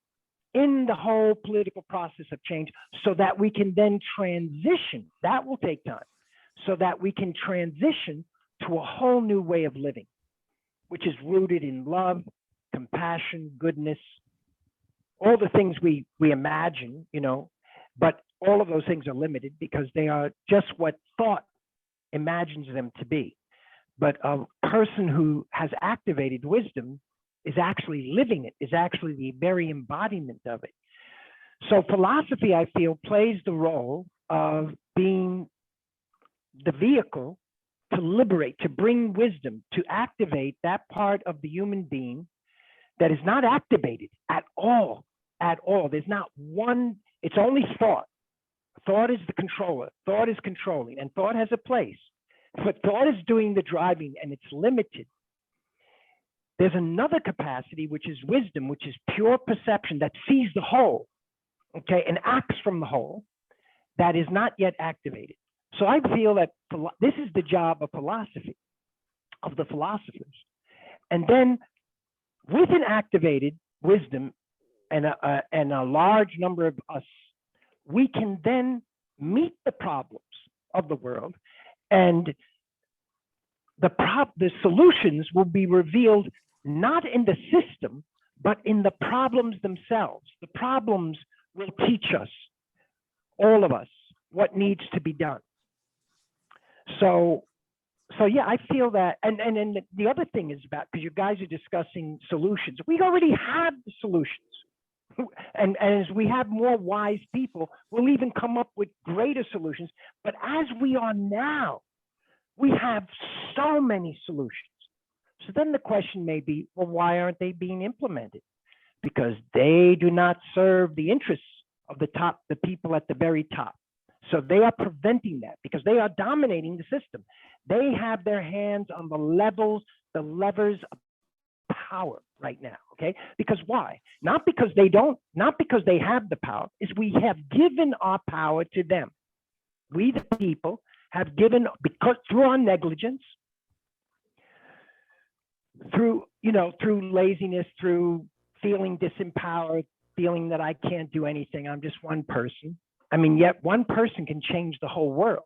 in the whole political process of change, so that we can then transition? That will take time, so that we can transition to a whole new way of living, which is rooted in love, compassion, goodness, all the things we imagine, but all of those things are limited because they are just what thought imagines them to be. But a person who has activated wisdom is actually living it, is actually the very embodiment of it. So philosophy, I feel, plays the role of being the vehicle to liberate, to bring wisdom, to activate that part of the human being that is not activated at all, at all. There's not one, it's only thought. Thought is the controller, thought is controlling, and thought has a place. But thought is doing the driving, and it's limited. There's another capacity, which is wisdom, which is pure perception that sees the whole, okay, and acts from the whole, that is not yet activated. So I feel that this is the job of philosophy, of the philosophers. And then with an activated wisdom and a large number of us, we can then meet the problems of the world, and the solutions will be revealed not in the system, but in the problems themselves. The problems will teach us, all of us, what needs to be done. So yeah, I feel that, and the other thing is about, because you guys are discussing solutions, we already have the solutions. And as we have more wise people, we'll even come up with greater solutions. But as we are now, we have so many solutions. So then the question may be, well, why aren't they being implemented? Because they do not serve the interests of the people at the very top. So they are preventing that because they are dominating the system. They have their hands on the levers of power right now, okay? Because why? Not because they have the power, is we have given our power to them. We, the people, have given, because through our negligence, through laziness, through feeling disempowered, feeling that I can't do anything, I'm just one person. I mean, yet one person can change the whole world,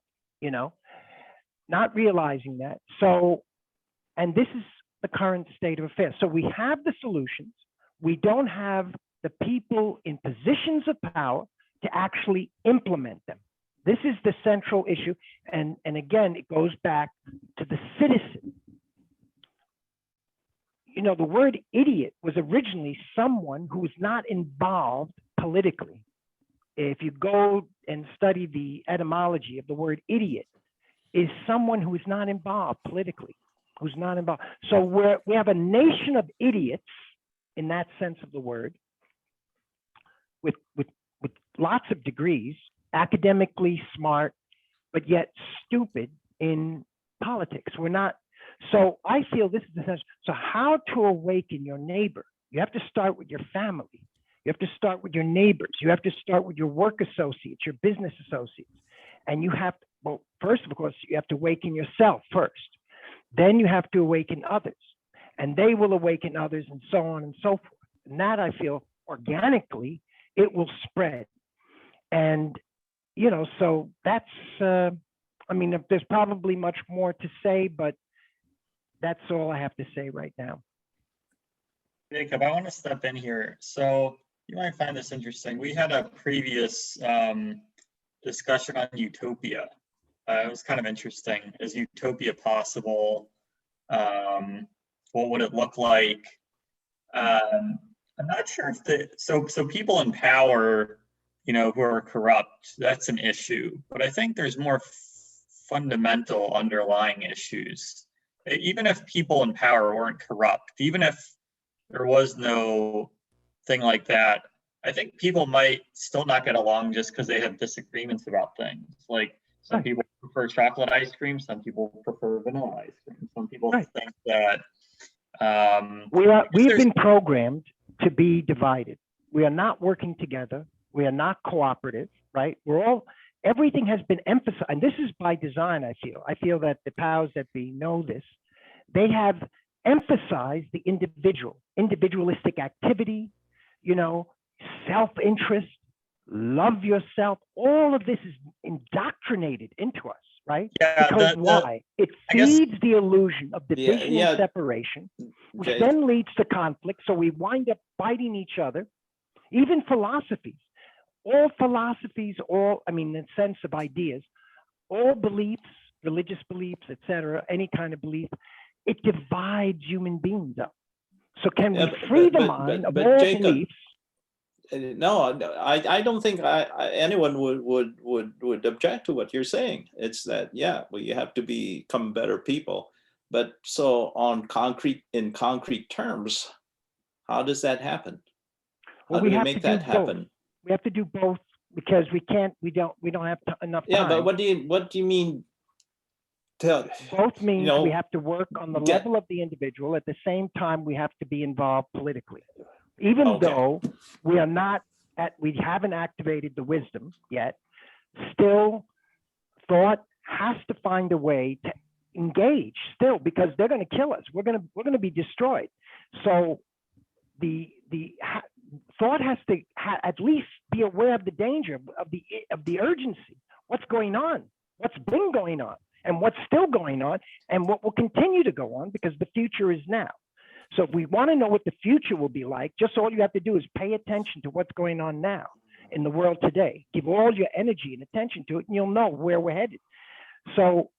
not realizing that. So, and this is the current state of affairs. So we have the solutions. We don't have the people in positions of power to actually implement them. This is the central issue. And again, it goes back to the citizen. The word idiot was originally someone who was not involved politically. If you go and study the etymology of the word idiot, is someone who is not involved politically, who's not involved. So we have a nation of idiots in that sense of the word, with lots of degrees, academically smart, but yet stupid in politics. We're not. So I feel this is essential. So how to awaken your neighbor? You have to start with your family. You have to start with your neighbors. You have to start with your work associates, your business associates. And you have to, well, first, of course, you have to awaken yourself first. Then you have to awaken others. And they will awaken others, and so on and so forth. And that, I feel, organically, it will spread. And, so that's, there's probably much more to say, but that's all I have to say right now. Jacob, I want to step in here. So you might find this interesting. We had a previous discussion on utopia. It was kind of interesting. Is utopia possible? What would it look like? I'm not sure if so people in power, who are corrupt, that's an issue. But I think there's more fundamental underlying issues. Even if people in power weren't corrupt, even if there was no thing like that, I think people might still not get along just because they have disagreements about things. Like some people prefer chocolate ice cream, some people prefer vanilla ice cream, some people think that we've been programmed to be divided. We are not working together. We are not cooperative, right? Everything has been emphasized, and this is by design, I feel. I feel that the powers that be know this. They have emphasized the individualistic activity, self-interest, love yourself. All of this is indoctrinated into us, right? Yeah, because why? It feeds the illusion of division and separation, which then leads to conflict. So we wind up fighting each other. Even philosophies, all philosophies, the sense of ideas, all beliefs, religious beliefs, etc., any kind of belief, it divides human beings up. So can we free the mind of all Jacob, beliefs? No, I don't think anyone would object to what you're saying. It's that, we have to become better people. But so in concrete terms, how does that happen? How do we make that happen? We have to do both because we don't have enough time. Yeah, but what do you mean? Both means we have to work on the level of the individual. At the same time, we have to be involved politically. Even though we haven't activated the wisdom yet, still thought has to find a way to engage still, because they're going to kill us. We're going to be destroyed. So the thought has to at least be aware of the danger, of the urgency. What's going on? What's been going on? And what's still going on, and what will continue to go on, because the future is now. So if we want to know what the future will be like, just all you have to do is pay attention to what's going on now in the world today. Give all your energy and attention to it, and you'll know where we're headed. So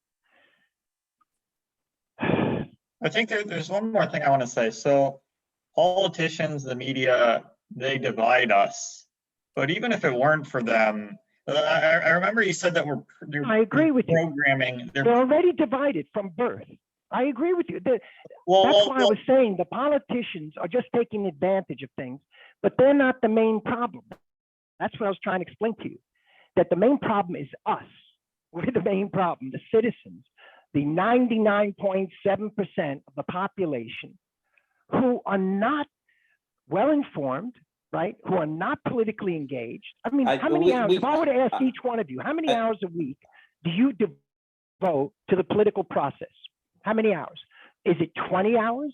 I think there's one more thing I want to say. So politicians, the media, they divide us. But even if it weren't for them, I remember you said that they're I agree with you. programming. They're already divided from birth. I agree with you. That's Well, why I was saying the politicians are just taking advantage of things, but they're not the main problem. That's what I was trying to explain to you, that the main problem is us. We're the main problem, the citizens, the 99.7% of the population who are not well-informed, right? Who are not politically engaged. I mean, how many hours, if I were to ask each one of you, how many hours a week do you devote to the political process? How many hours? Is it 20 hours?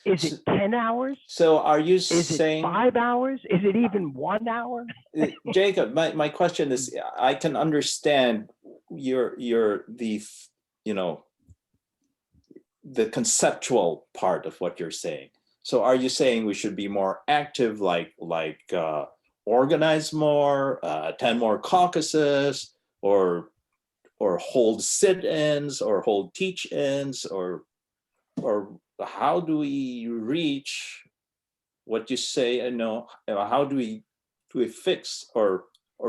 Is it 10 hours? So are you Is saying— it 5 hours? Is it even 1 hour? Jacob, my question is, I can understand the conceptual part of what you're saying. So are you saying we should be more active, like organize more, attend more caucuses, or hold sit-ins, or hold teach-ins, or how do we reach what you say? How do we fix or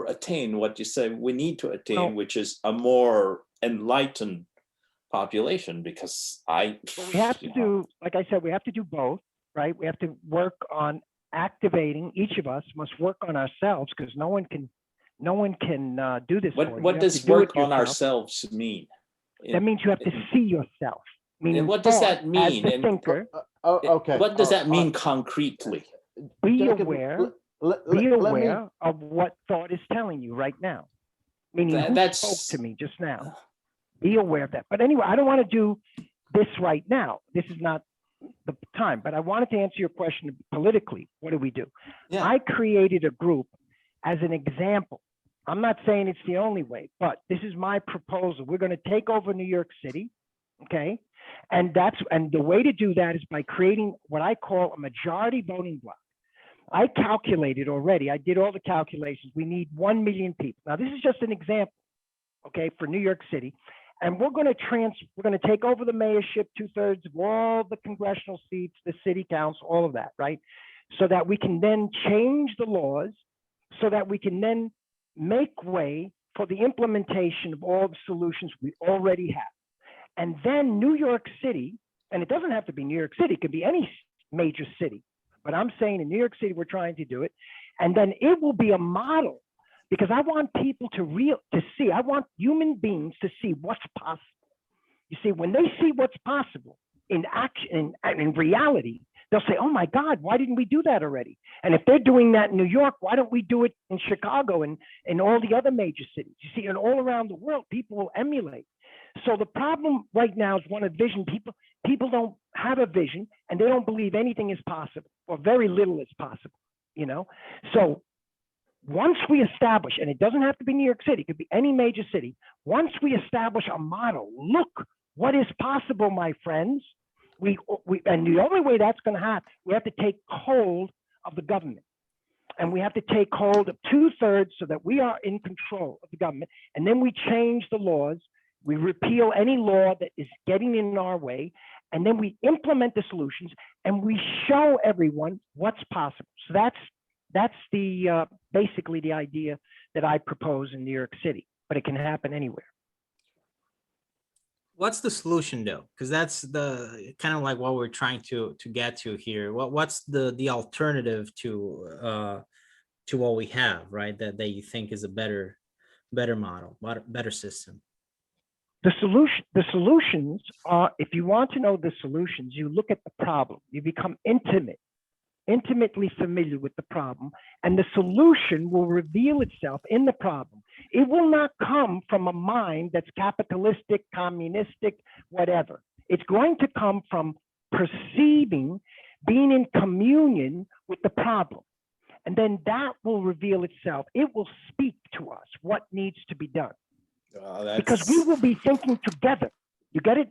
attain what you say we need to attain, which is a more enlightened population? Because we have to do, like I said, we have to do both, right? We have to work on activating. Each of us must work on ourselves, because no one can do this. What does work on ourselves mean? That means you have to see yourself. Meaning, what does that mean? As the thinker, Okay. What does that mean concretely? be Jacob, aware. let Be me- aware of what thought is telling you right now. Meaning, who spoke to me just now? Be aware of that. But anyway, I don't want to do this right now. This is not the time. But I wanted to answer your question politically. What do we do? Yeah. I created a group as an example. I'm not saying it's the only way, but this is my proposal. We're going to take over New York City, okay? And the way to do that is by creating what I call a majority voting bloc. I calculated already. I did all the calculations. We need 1 million people. Now, this is just an example, okay, for New York City. And we're going to take over the mayorship, 2/3 of all the congressional seats, the city council, all of that, right? So that we can then change the laws, so that we can then make way for the implementation of all the solutions we already have. And then New York City, and it doesn't have to be New York City, it could be any major city. But I'm saying in New York City, we're trying to do it. And then it will be a model, because I want people to see, I want human beings to see what's possible. You see, when they see what's possible in action, in reality, they'll say, oh my God, why didn't we do that already? And if they're doing that in New York, why don't we do it in Chicago and in all the other major cities? You see, and all around the world, people will emulate. So the problem right now is one of vision. People don't have a vision, and they don't believe anything is possible, or very little is possible, you know? So once we establish, and it doesn't have to be New York City, it could be any major city. Once we establish a model, look what is possible, my friends. And the only way that's going to happen, we have to take hold of the government. And we have to take hold of 2/3 so that we are in control of the government. And then we change the laws. We repeal any law that is getting in our way. And then we implement the solutions, and we show everyone what's possible. So that's the basically the idea that I propose in New York City, but it can happen anywhere. What's the solution though? Because that's the kind of like what we're trying to get to here. What's the alternative to what we have, right? That you think is a better model, better system. The solutions are, if you want to know the solutions, you look at the problem. You become intimately familiar with the problem, and the solution will reveal itself in the problem. It will not come from a mind that's capitalistic, communistic, whatever. It's going to come from perceiving, being in communion with the problem. And then that will reveal itself. It will speak to us what needs to be done. Because we will be thinking together. You get it?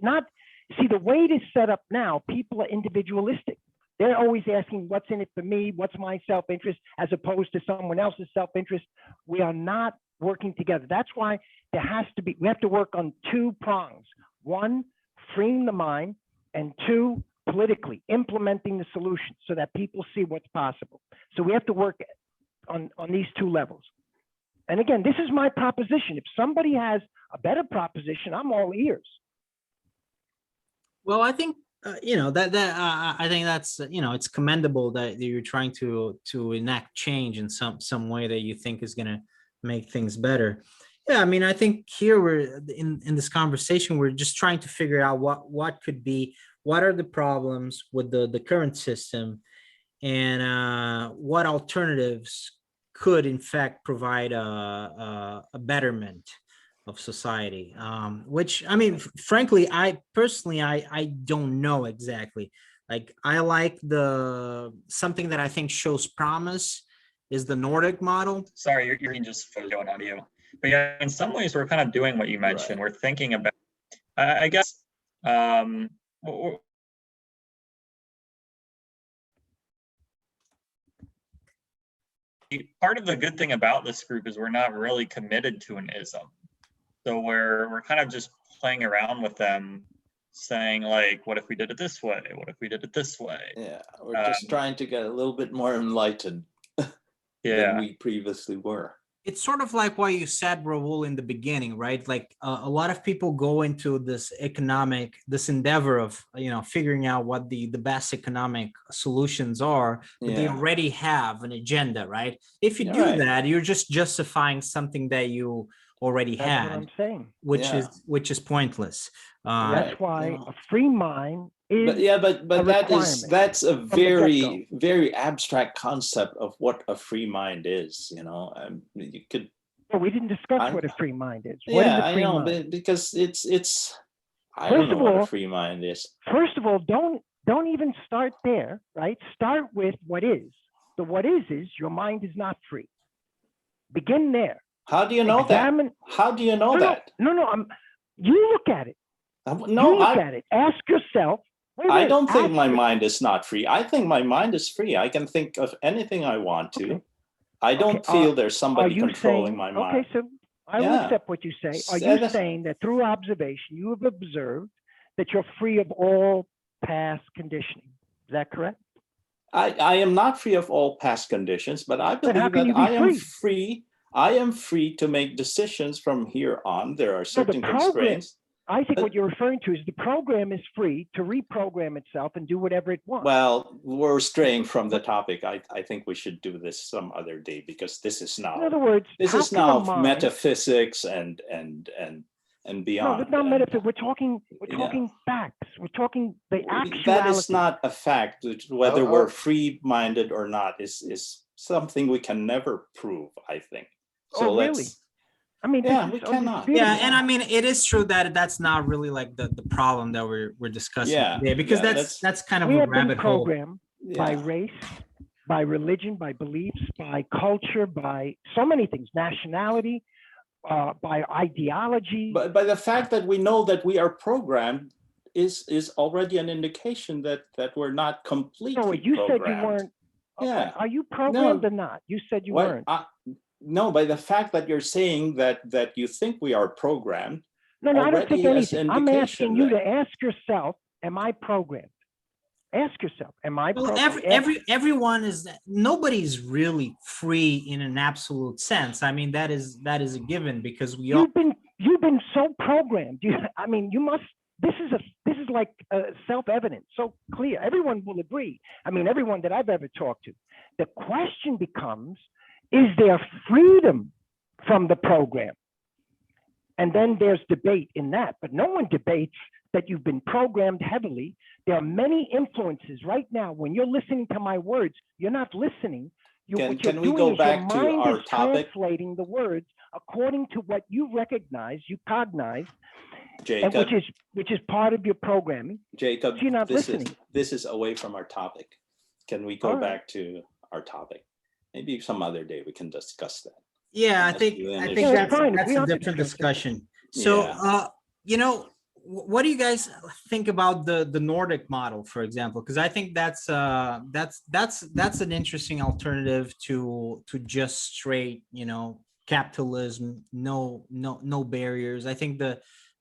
See, the way it is set up now, people are individualistic. They're always asking, what's in it for me? What's my self-interest, as opposed to someone else's self-interest? We are not working together. That's why we have to work on 2 prongs. 1, freeing the mind, and 2, politically, implementing the solution so that people see what's possible. So we have to work on these two levels. And again, this is my proposition. If somebody has a better proposition, I'm all ears. Well, I think I think that's it's commendable that you're trying to enact change in some way that you think is going to make things better. Yeah, I mean, I think here we're in this conversation, we're just trying to figure out what are the problems with the current system, and what alternatives could in fact provide a betterment of society, which, I mean, frankly, I don't know exactly. Like, I like something that I think shows promise is the Nordic model. Sorry, you're hearing just video and audio. But yeah, in some ways, we're kind of doing what you mentioned. We're thinking about, I guess, part of the good thing about this group is we're not really committed to an ism. So we're kind of just playing around with them, saying like, what if we did it this way? What if we did it this way? Yeah, we're just trying to get a little bit more enlightened than we previously were. It's sort of like what you said, Raul, in the beginning, right? Like a lot of people go into this endeavor of, figuring out what the best economic solutions are, but they already have an agenda, right? If you do that, you're just justifying something that you already had. That's what I'm saying. Which is pointless. That's why a free mind is. But that's a very, very abstract concept of what a free mind is. You could. Well, we didn't discuss what a free mind is. What is a free mind? Because it's. I don't know what a free mind is. First of all, don't even start there, right? Start with what is. The what is your mind is not free. Begin there. How do you know that? How do you know that? No. You look at it. At it. Ask yourself. I don't think my mind is not free. I think my mind is free. I can think of anything I want to. Okay. I don't feel there's somebody controlling my mind. Okay, so I will accept what you say. Are you saying that through observation, you have observed that you're free of all past conditioning? Is that correct? I am not free of all past conditions, but I believe that I am free. I am free to make decisions from here on. There are certain constraints. I think what you're referring to is the program is free to reprogram itself and do whatever it wants. Well, we're straying from the topic. I think we should do this some other day, because this is now. In other words, this is now metaphysics and beyond. No, it's not metaphysics. We're talking facts. We're talking the actuality. That is not a fact. Whether we're free-minded or not is something we can never prove, I think. So really? I mean, we cannot. Yeah, and I mean, it is true that that's not really like the problem that we're discussing today, because that's kind of a rabbit hole. We have been programmed by race, by religion, by beliefs, by culture, by so many things, nationality, by ideology. But by the fact that we know that we are programmed is already an indication that we're not completely programmed. You said you weren't. Yeah. Are you programmed or not? You said you weren't. No, by the fact that you're saying that you think we are programmed. No, I don't think anything. I'm asking you to ask yourself, am I programmed? Ask yourself, am I programmed? Everyone is, nobody's really free in an absolute sense. I mean, that is a given, because you've been so programmed. You must. This is like self-evident, so clear. Everyone will agree. I mean, everyone that I've ever talked to. The question becomes, is there freedom from the program? And then there's debate in that, but no one debates that you've been programmed heavily. There are many influences right now. When you're listening to my words, you're not listening. Can we go back to our topic? Translating the words according to what you recognize, you cognize, Jacob, and which is part of your programming. Jacob, so you're not listening. This is away from our topic. Can we go back to our topic? Maybe some other day we can discuss that. Yeah, I think that's a different discussion. So, what do you guys think about the Nordic model, for example? Because I think that's an interesting alternative to just straight, capitalism, no barriers. I think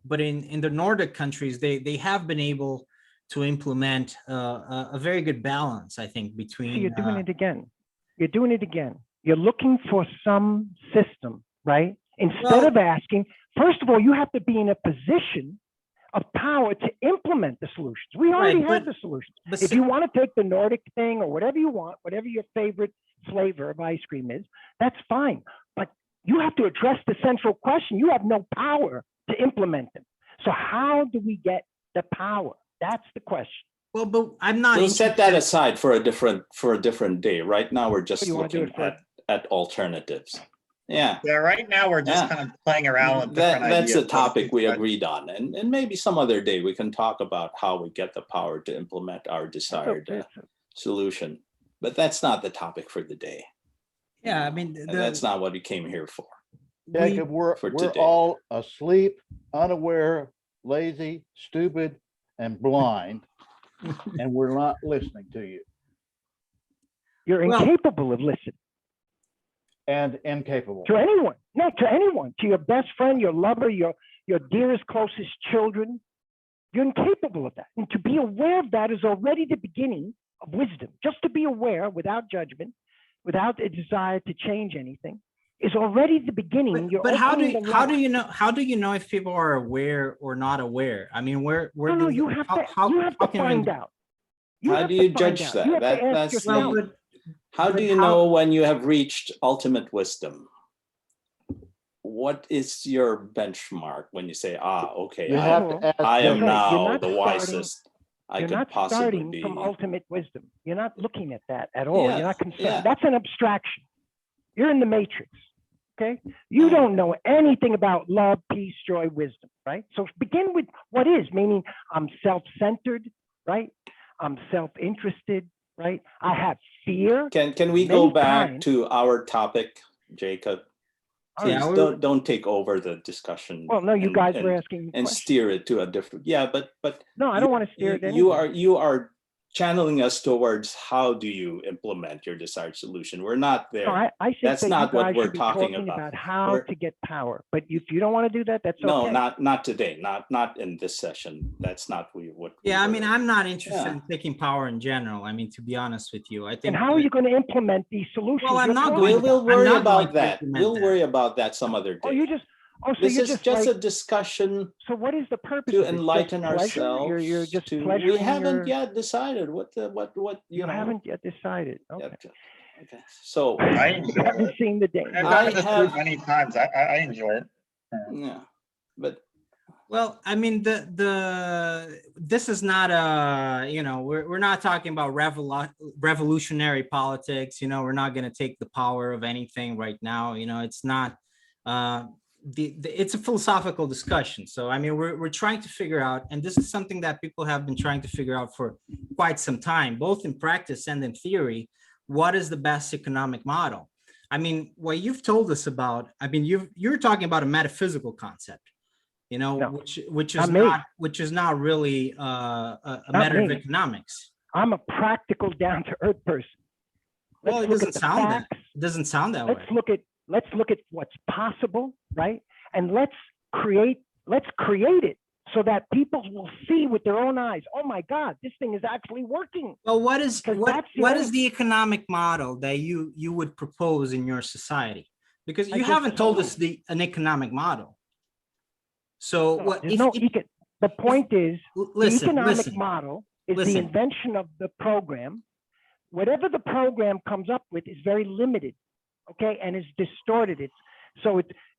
but in the Nordic countries, they have been able to implement a very good balance, I think, So between. you're doing it again. You're doing it again. You're looking for some system, right? Instead Well- of asking, first of all, you have to be in a position of power to implement the solutions. We already Right, have but- the solutions. but If si- you want to take the Nordic thing or whatever you want, whatever your favorite flavor of ice cream is, that's fine. But you have to address the central question. You have no power to implement them. So how do we get the power? That's the question. Well, but I'm not. We'll set that interested- aside for a different day. Right now, we're just you wanna do looking it for- at alternatives. Yeah. Yeah, right now we're just Yeah. kind of playing around with different That's a ideas. topic we But- agreed on, and maybe some other day we can talk about how we get the power to implement our desired solution. But that's not the topic for the day. Yeah, I mean, And that's not what we came here for. Jacob, we're for we're today. all asleep, unaware, lazy, stupid, and blind, and we're not listening to you, You're Well- incapable of listening and incapable. to anyone. No, to anyone, to your best friend, your lover, your dearest, closest children. You're incapable of that. And to be aware of that is already the beginning of wisdom. Just to be aware without judgment, without a desire to change anything, is already the beginning. You're But how opening the do lock. you know, how do you know if people are aware or not aware? I mean, where No, does you it- have how- to. how- You have how to can we- find out. How have do to you find judge out. that? You have to ask That's yourself. Well, but- How but do you know when you have reached ultimate wisdom? What is your benchmark when you say, okay, You I- have to ask. I am That's right. You're now not the starting- wisest I You're could not possibly starting be? from ultimate wisdom. You're not looking at that at all. Yeah, You're not concerned. yeah. That's an abstraction. You're in the matrix. Okay. You don't know anything about love, peace, joy, wisdom, right? So begin with what is, meaning I'm self-centered, right? I'm self-interested, right? I have fear. Can we go Many back times- to our topic, Jacob? All right. Please we're- don't take over the discussion. Well, no, you and- guys and- were asking me and questions. steer it to a different. Yeah, but No, I don't want to steer it. you anywhere. you are channeling us towards how do you implement your desired solution. We're not there. No, I think That's that not you what guys we're should be talking talking about. how We're- to get power. But if you don't want to do that, that's No, okay. not today. Not in this session. That's not what. we Yeah, I were- mean, I'm not interested Yeah. in taking power in general. I mean, to be honest with you, I think. And how are you going to implement these solutions? Well, I'm you're not talking going We'll, to- about? we'll I'm worry not going about to that. implement We'll that. worry about that some other Oh, day. you just. Oh, so This you're is just just like, a discussion so what is the purpose to of it? Just enlighten pleasure? ourselves. You're just we pleasuring haven't your- yet decided what You know. haven't yet decided. Okay. Yep. Okay. So I You enjoy haven't it. seen the danger. I've I done this have- many times. I enjoy it. yeah, but Well, I mean, this is not we're not talking about revolutionary politics. We're not going to take the power of anything right now. It's not. It's a philosophical discussion. So I mean, we're trying to figure out, and this is something that people have been trying to figure out for quite some time, both in practice and in theory. What is the best economic model? I mean, what you've told us about. I mean, you're talking about a metaphysical concept. No, which is not really a matter of me. economics. I'm a practical, down to earth person. Well, Let's it look doesn't at the sound that. facts. It doesn't sound that way. Let's look at what's possible, right? And let's create it so that people will see with their own eyes. Oh my God, this thing is actually working. Well, what is 'Cause what that's the what only- is the economic model that you would propose in your society? Because I you just haven't told told us an economic model. So No, what there's if, no if- econ- the point is listen, the economic listen. model is listen. the invention of the program. Whatever the program comes up with is very limited, okay, and is distorted.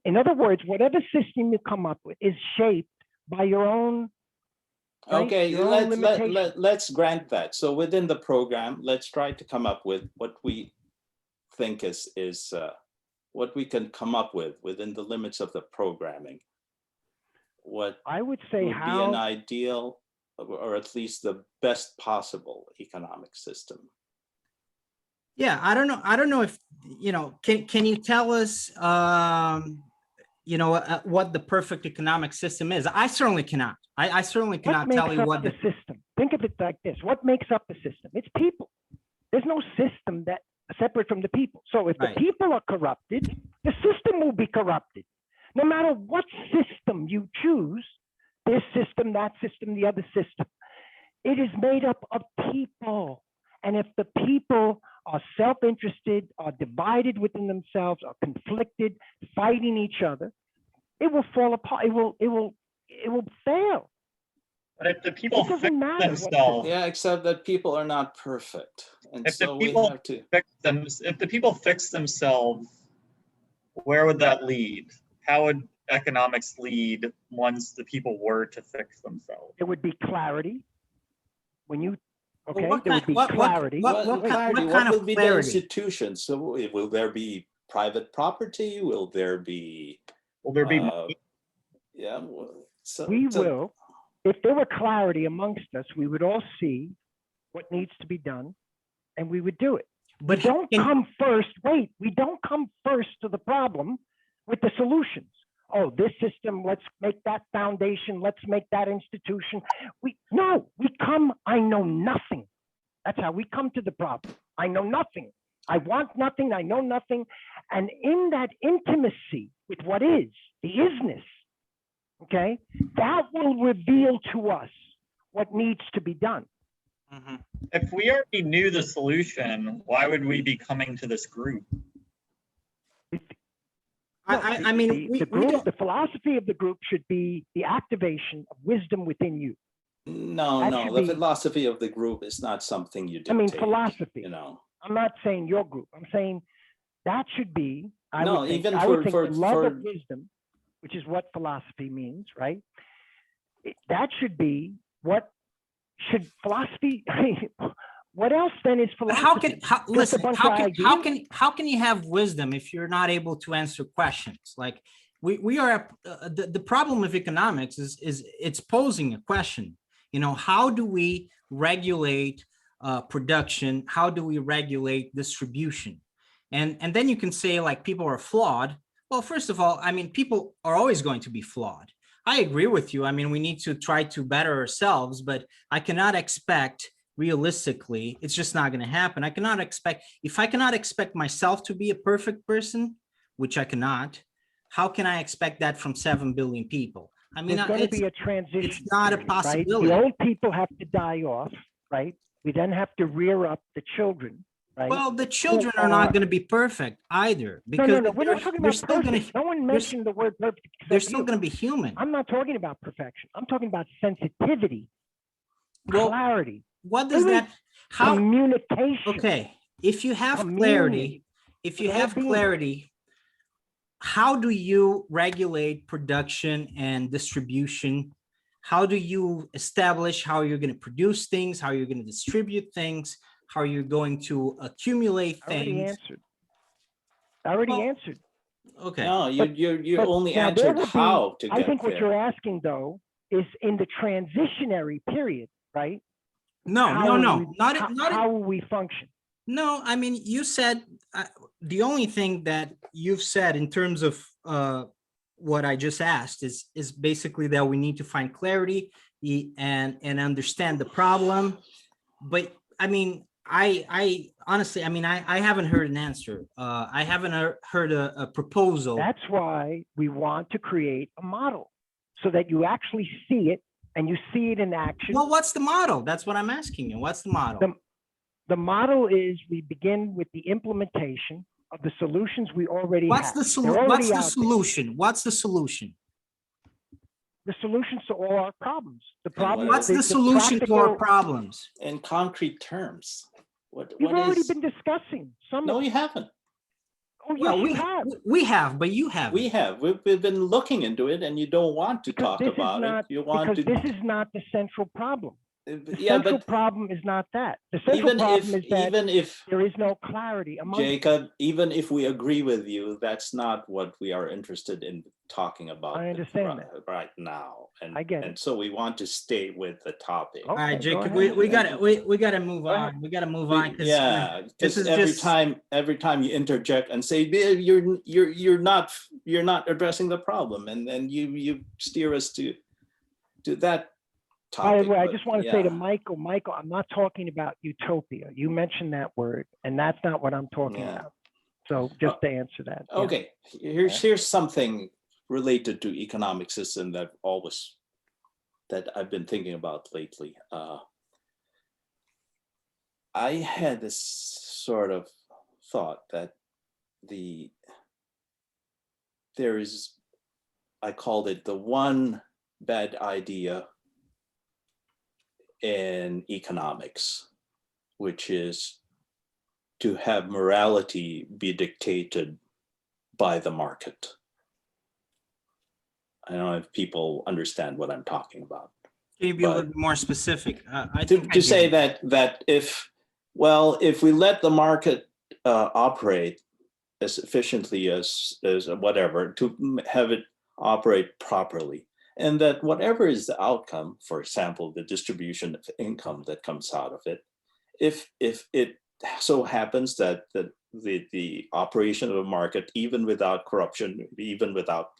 In other words, whatever system you come up with is shaped by your own. Right? okay, Your own limitations. let's grant that. So within the program, let's try to come up with what we think is what we can come up with within the limits of the programming. What I would say would be an how ideal, or at least the best possible economic system? Yeah, I don't know if can you tell us what the perfect economic system is? I certainly cannot. I certainly what cannot makes tell you up what the system. Think of it like this: what makes up the system? It's people. There's no system that separate from the people. So if Right. the people are corrupted, the system will be corrupted. No matter what system you choose, this system, that system, the other system, It is made up of people. And if the people are self-interested, are divided within themselves, are conflicted, fighting each other, it will fall apart. It will fail. But if the people It doesn't fix matter what themselves, Yeah, except that people are not perfect. And if the so we people have to, if the people fix themselves, where would that lead? How would economics lead once the people were to fix themselves? It would be clarity. When you, okay, what there would kind- be what- clarity. what- what, what clarity, kind what of will be the clarity? institutions? So will there be private property? Will there be, Will there be yeah, so, We so- will, if there were clarity amongst us, we would all see what needs to be done and we would do it. But We don't come first, wait, we don't come first to the problem with the solutions. Oh, this system, let's make that foundation, let's make that institution. We come, I know nothing. That's how we come to the problem. I know nothing. I want nothing, I know nothing. And in that intimacy with what is, the isness, okay, that will reveal to us what needs to be done. Mhm. If we already knew the solution, why would we be coming to this group? I mean, the we group, don't- the philosophy of the group should be the activation of wisdom within you. no, that no, should the be- philosophy of the group is not something you I mean, dictate, philosophy. you know. I'm not saying your group. I'm saying that should be, I No, would think, even I would for- think for- the love of for- wisdom, which is what philosophy means, right? That should be what should philosophy, I mean, what else then is But philosophy? listen, bunch how of how can you have wisdom if you're not able to answer questions? Like we are the problem with economics is it's posing a question. You know, how do we regulate production? How do we regulate distribution? And then you can say like people are flawed. Well, first of all, I mean, people are always going to be flawed. I agree with you. I mean, we need to try to better ourselves, but I cannot expect realistically, it's just not going to happen. If I cannot expect myself to be a perfect person, which I cannot, how can I expect that from 7 billion people? I mean, There's going to be a transition. it's not a period, right? possibility. The old people have to die off, right? We then have to rear up the children, right? Well, the children are not going to be perfect either because no. We're not talking they're about still going perfect. No one mentioned the word perfect. they're except still you. going to be human. I'm not talking about perfection. I'm talking about sensitivity, Well, clarity, what does Wait, that? How? communication. Okay, if you have Communion clarity, if you with all have beings. clarity, how do you regulate production and distribution? How do you establish how you're going to produce things, how you're going to distribute things, how you're going to accumulate I already things? answered. I already Well, answered. Okay. No, you But only now there answered will be- how to I get think what there. you're asking though is in the transitionary period, right? No, How no, will we- not how will we function? No, I mean, you said the only thing that you've said in terms of what I just asked is basically that we need to find clarity and understand the problem. But I mean, I honestly, I mean, I haven't heard an answer. I haven't heard a proposal. That's why we want to create a model so that you actually see it and you see it in action. Well, what's the model? That's what I'm asking you. What's the model? The model is we begin with the implementation of the solutions we already What's have. the They're solution? What's already the out there. solution? What's the solution? The solutions to all our problems. The problem. What's the solution to our practical- problems? In concrete terms, We've what already is? been discussing some. No, of you haven't. Oh, yes, Well, you have. we have, but you haven't. We have. We've been looking into it, and you don't want to Because talk this is about not- it. You want Because to. this is not the central problem. The Yeah, central but problem is not that. The central even problem is that even if there is no clarity among. Jacob, even if we agree with you, that's not what we are interested in talking about. I understand right now, and I get and it. so we want to stay with the topic. Oh, All right, Okay, go Jacob, ahead. we gotta move Go ahead. on. We gotta move on. 'Cause Yeah, this because is every time you interject and say you're not addressing the problem, and then you steer us to that By the topic. way, I but just want to say to yeah. Michael, I'm not talking about utopia. You mentioned that word, and that's not what I'm talking Yeah. about. So just to answer that. yeah. Okay, here's something related to economic system that I've been thinking about lately. I had this sort of thought that there is, I called it the one bad idea in economics, which is to have morality be dictated by the market. I don't know if people understand what I'm talking about. Can you be a But- little bit more specific? I think I To say get it. that if we let the market operate as efficiently as whatever, to have it operate properly, and that whatever is the outcome, for example, the distribution of income that comes out of it, if it so happens that the operation of a market, even without corruption, even without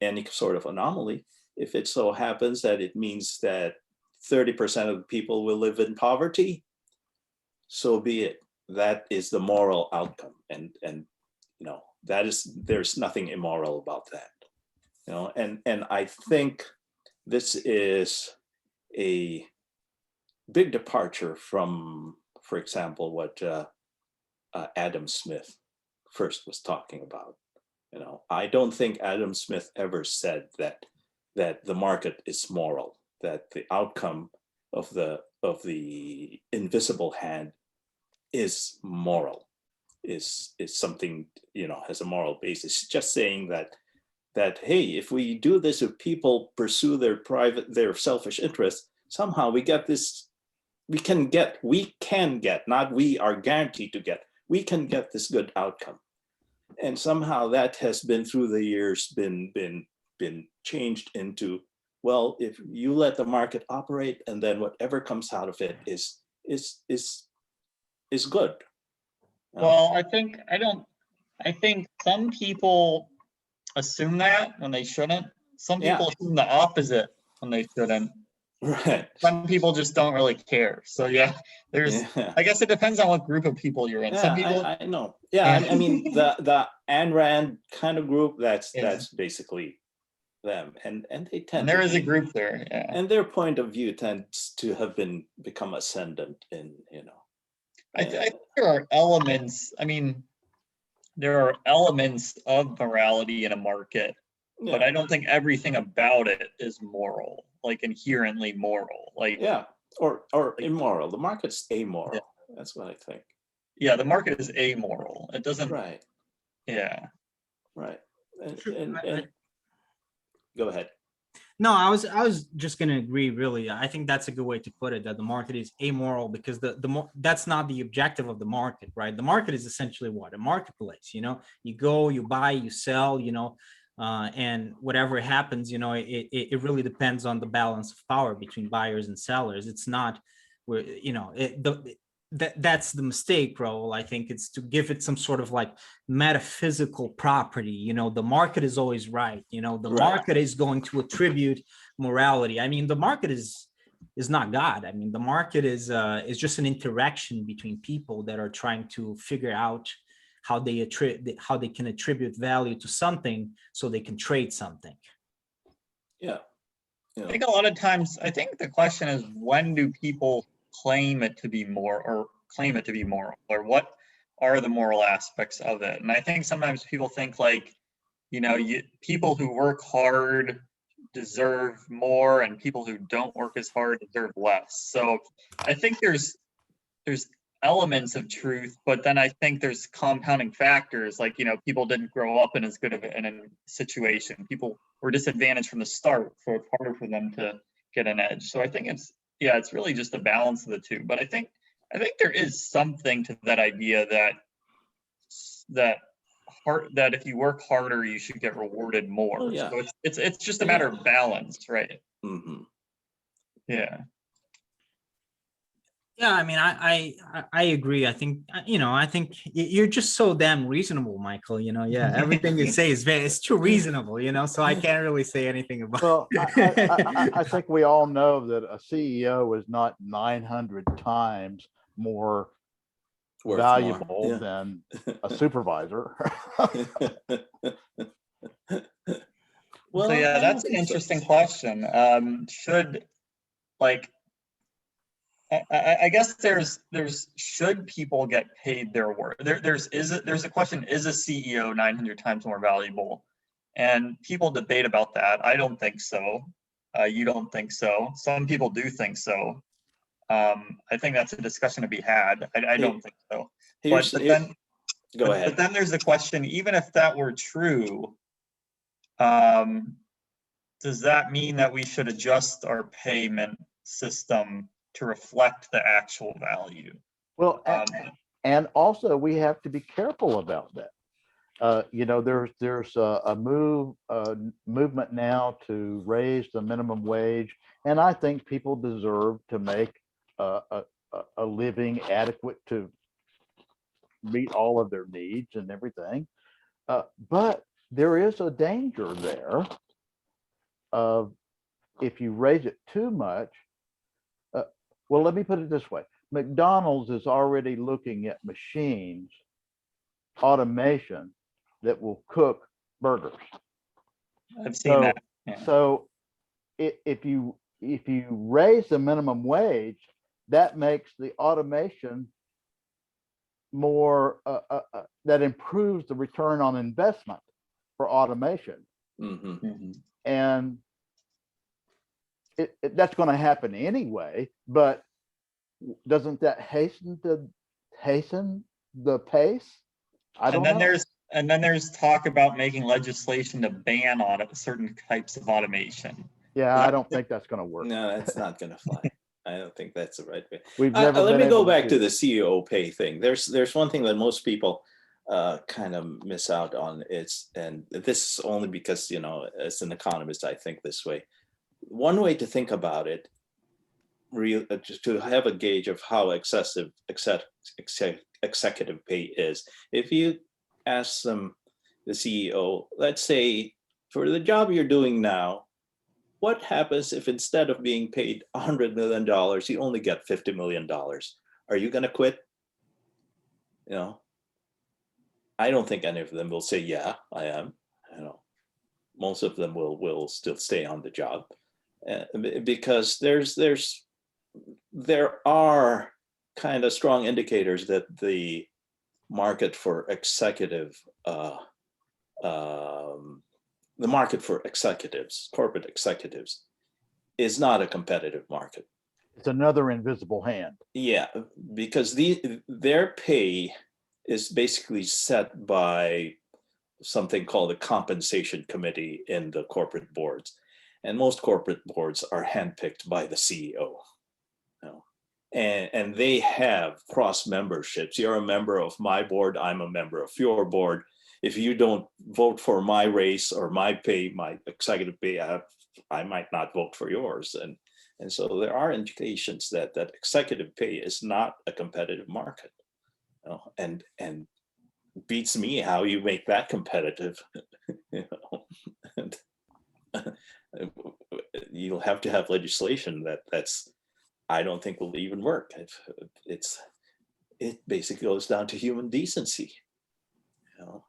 any sort of anomaly, if it so happens that it means that 30% of the people will live in poverty, so be it. That is the moral outcome, and you know, that is, there's nothing immoral about that, you know. And I think this is a big departure from, for example, what Adam Smith first was talking about. You know, I don't think Adam Smith ever said that the market is moral, that the outcome of the invisible hand is moral, is something, you know, has a moral basis. Just saying that hey, if we do this, if people pursue their selfish interests, somehow we get this, we can get, not we are guaranteed to get, we can get this good outcome. And somehow that has been through the years been changed into, well, if you let the market operate, and then whatever comes out of it is good. Well, I think some people assume that when they shouldn't. Some people assume the opposite when they shouldn't. Right. Some people just don't really care. So yeah, I guess it depends on what group of people you're in. Some people, I know. Yeah, I mean the Ayn Rand kind of group, that's basically them, and they tend. and there is a group there, yeah. And their point of view tends to have become ascendant in, you know. I think there are elements. I mean, there are elements of morality in a market, but I don't think everything about it is moral, like inherently moral. Like or immoral. The market's amoral. Yeah. That's what I think. Yeah, the market is amoral. It doesn't. Right. Yeah. Right. And go ahead. No, I was just going to agree. Really, I think that's a good way to put it. That the market is amoral, because that's not the objective of the market, right? The market is essentially what? A marketplace. You know, you go, you buy, you sell. You know, and whatever happens, you know, it really depends on the balance of power between buyers and sellers. It's not where, you know, that's the mistake, bro. I think it's to give it some sort of like metaphysical property. You know, the market is always right. You know, the market is going to attribute morality. I mean, the market is not God. I mean, the market is just an interaction between people that are trying to figure out how they can attribute value to something so they can trade something. Yeah. I think a lot of times, I think the question is, when do people claim it to be moral, or what are the moral aspects of it? And I think sometimes people think like, you know, people who work hard deserve more, and people who don't work as hard deserve less. So I think there's elements of truth, but then I think there's compounding factors, like, you know, people didn't grow up in as good of a situation. People were disadvantaged from the start, so it's harder for them to get an edge. So I think it's really just a balance of the two. But I think there is something to that idea that if you work harder, you should get rewarded more. Oh, yeah. So it's just a matter of balance, right? Mm-hmm. Yeah. Yeah, I mean, I agree. I think, you know, I think you're just so damn reasonable, Michael. You know, yeah, everything you say it's too reasonable. You know, so I can't really say anything about. Well, I think we all know that a CEO is not 900 times more valuable than a supervisor. Well, so yeah, that's an interesting question. I guess there's should people get paid their worth? There's a question, is a CEO 900 times more valuable? And people debate about that. I don't think so. You don't think so. Some people do think so. I think that's a discussion to be had. I don't think so. But then go ahead. But then there's the question, even if that were true, does that mean that we should adjust our payment system to reflect the actual value? Well, and also we have to be careful about that. You know, there's a movement now to raise the minimum wage, and I think people deserve to make a living adequate to meet all of their needs and everything. But there is a danger there of if you raise it too much. Well, let me put it this way. McDonald's is already looking at machines, automation that will cook burgers. I've seen that. Yeah. So if you raise the minimum wage, that makes the automation more, that improves the return on investment for automation. Mm-hmm. And that's going to happen anyway, but doesn't that hasten the pace? I don't know. And then there's talk about making legislation to ban certain types of automation. Yeah, I don't think that's going to work. No, that's not going to fly. I don't think that's the right way. Let me go back to the CEO pay thing. There's one thing that most people kind of miss out on. And this is only because, you know, as an economist, I think this way. One way to think about it, just to have a gauge of how excessive executive pay is. If you ask them, the CEO, let's say, for the job you're doing now, what happens if instead of being paid $100 million, you only get $50 million? Are you going to quit? You know, I don't think any of them will say, yeah, I am. You know, most of them will still stay on the job because there are kind of strong indicators that the market for corporate executives, is not a competitive market. It's another invisible hand. Yeah, because their pay is basically set by something called a compensation committee in the corporate boards. And most corporate boards are handpicked by the CEO. You know? And they have cross memberships. You're a member of my board, I'm a member of your board. If you don't vote for my race or my pay, my executive pay, I might not vote for yours. And so there are indications that executive pay is not a competitive market. You know? And beats me how you make that competitive. You know? And, you'll have to have legislation that's I don't think will even work. It basically goes down to human decency, you know.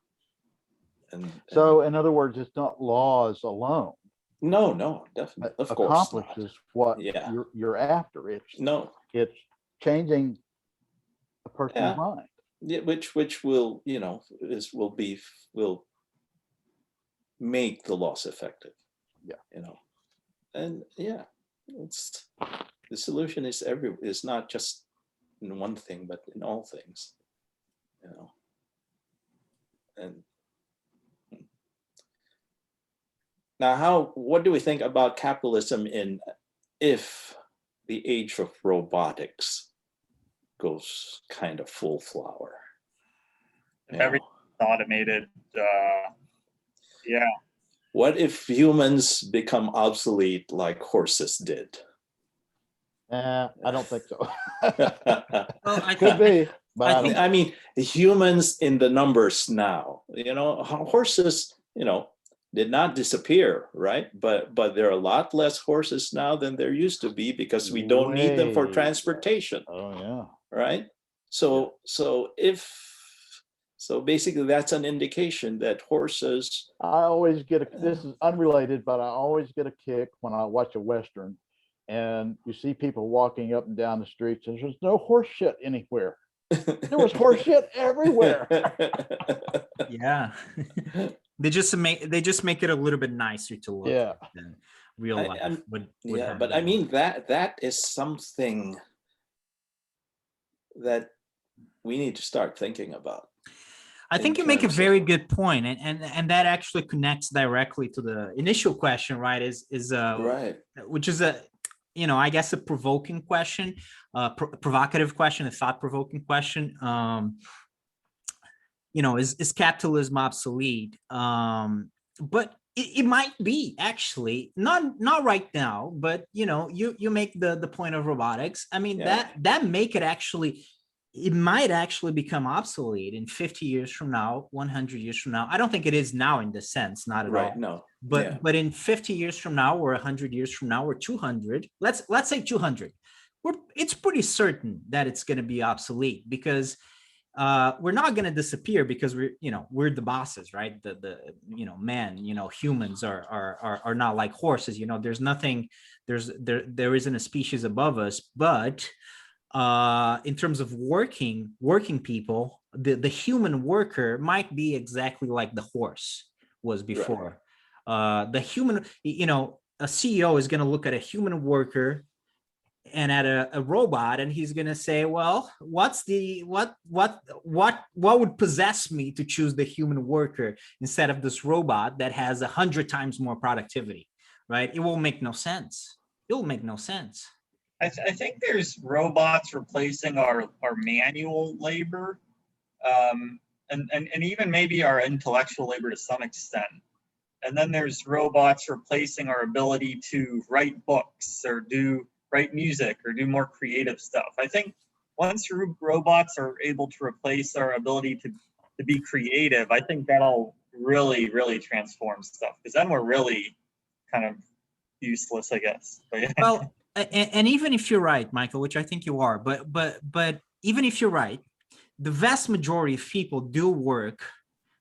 So in other words, it's not laws alone. No, definitely, of course, accomplishes what you're after. It's changing a person's mind. Yeah, which will, you know, will make the laws effective. Yeah, you know, and it's the solution is not just in one thing, but in all things, you know. And now, what do we think about capitalism if the age of robotics goes kind of full flower? Everything's automated. Yeah. What if humans become obsolete like horses did? I don't think so. Well, Could be, but I mean, humans in the numbers now, you know, horses, you know, did not disappear, right? But there are a lot less horses now than there used to be because we don't need them for transportation. Oh yeah. Right. So basically that's an indication that horses. I always get this is unrelated, but I always get a kick when I watch a Western and you see people walking up and down the streets, and there's no horse shit anywhere. There was horse shit everywhere. Yeah. They just make it a little bit nicer to look Yeah. at than real life would Yeah, have but I been. mean that is something that we need to start thinking about. I think in you make a terms very of- good point, and that actually connects directly to the initial question, right? Is Right. which is I guess a provoking question, provocative question, a thought-provoking question. Is capitalism obsolete? But it might be actually not right now, but you make the point of robotics. I mean, Yeah. it might actually become obsolete in 50 years from now, 100 years from now. I don't think it is now in this sense, not at all. Right. No. But Yeah. but in 50 years from now, or 100 years from now, or 200, let's say 200, it's pretty certain that it's going to be obsolete, because we're not going to disappear, because we're the bosses, right? Humans are not like horses. There's nothing, there isn't a species above us. But in terms of working people, the human worker might be exactly like the horse was before. The human, a CEO is going to look at a human worker and at a robot, and he's going to say, well, what would possess me to choose the human worker instead of this robot that has 100 times more productivity, right? It will make no sense. It will make no sense. I think there's robots replacing our manual labor, and even maybe our intellectual labor to some extent. And then there's robots replacing our ability to write books or write music or do more creative stuff. I think once robots are able to replace our ability to be creative, I think that'll really, really transform stuff, because then we're really kind of useless, I guess. But yeah. Well, and even if you're right, Michael, which I think you are, but even if you're right, the vast majority of people do work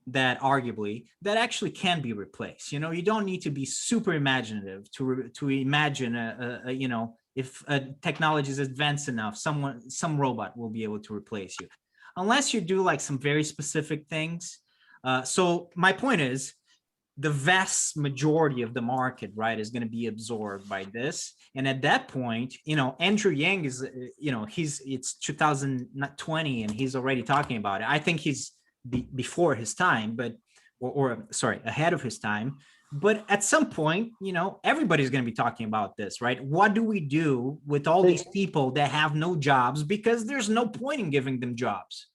that arguably that actually can be replaced. You don't need to be super imaginative to imagine if technology is advanced enough, some robot will be able to replace you, unless you do like some very specific things. So my point is, the vast majority of the market, right, is going to be absorbed by this. And at that point, Andrew Yang is, it's 2020 and he's already talking about it. I think he's before his time, but, or sorry, ahead of his time. But at some point, everybody's going to be talking about this, right? What do we do with all these people that have no jobs, because there's no point in giving them jobs?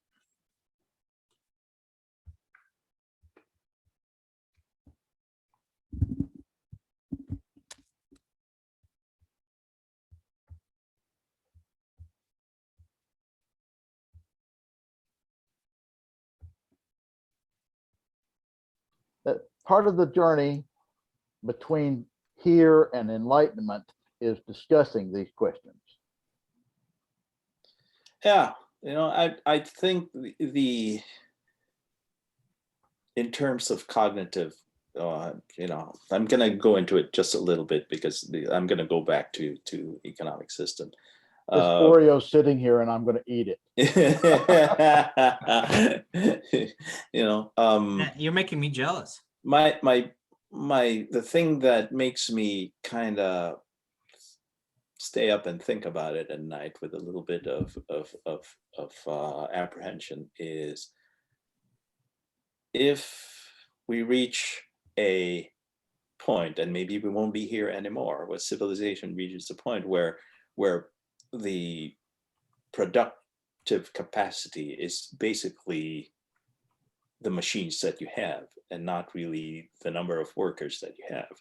That part of the journey between here and enlightenment is discussing these questions. Yeah, I think the in terms of cognitive, I'm going to go into it just a little bit, because I'm going to go back to economic system. This Oreo's sitting here and I'm going to eat it. You're making me jealous. The thing that makes me kind of stay up and think about it at night with a little bit of apprehension is, if we reach a point, and maybe we won't be here anymore, where civilization reaches a point where the productive capacity is basically the machines that you have, and not really the number of workers that you have.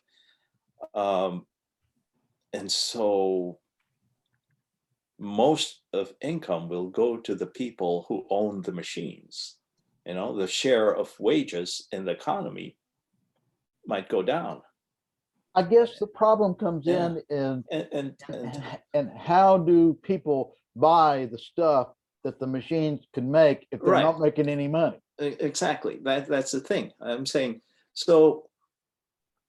And so most of income will go to the people who own the machines. The share of wages in the economy might go down. I guess the problem comes in and how do people buy the stuff that the machines can make if they're not making any money? Exactly. That's the thing I'm saying. So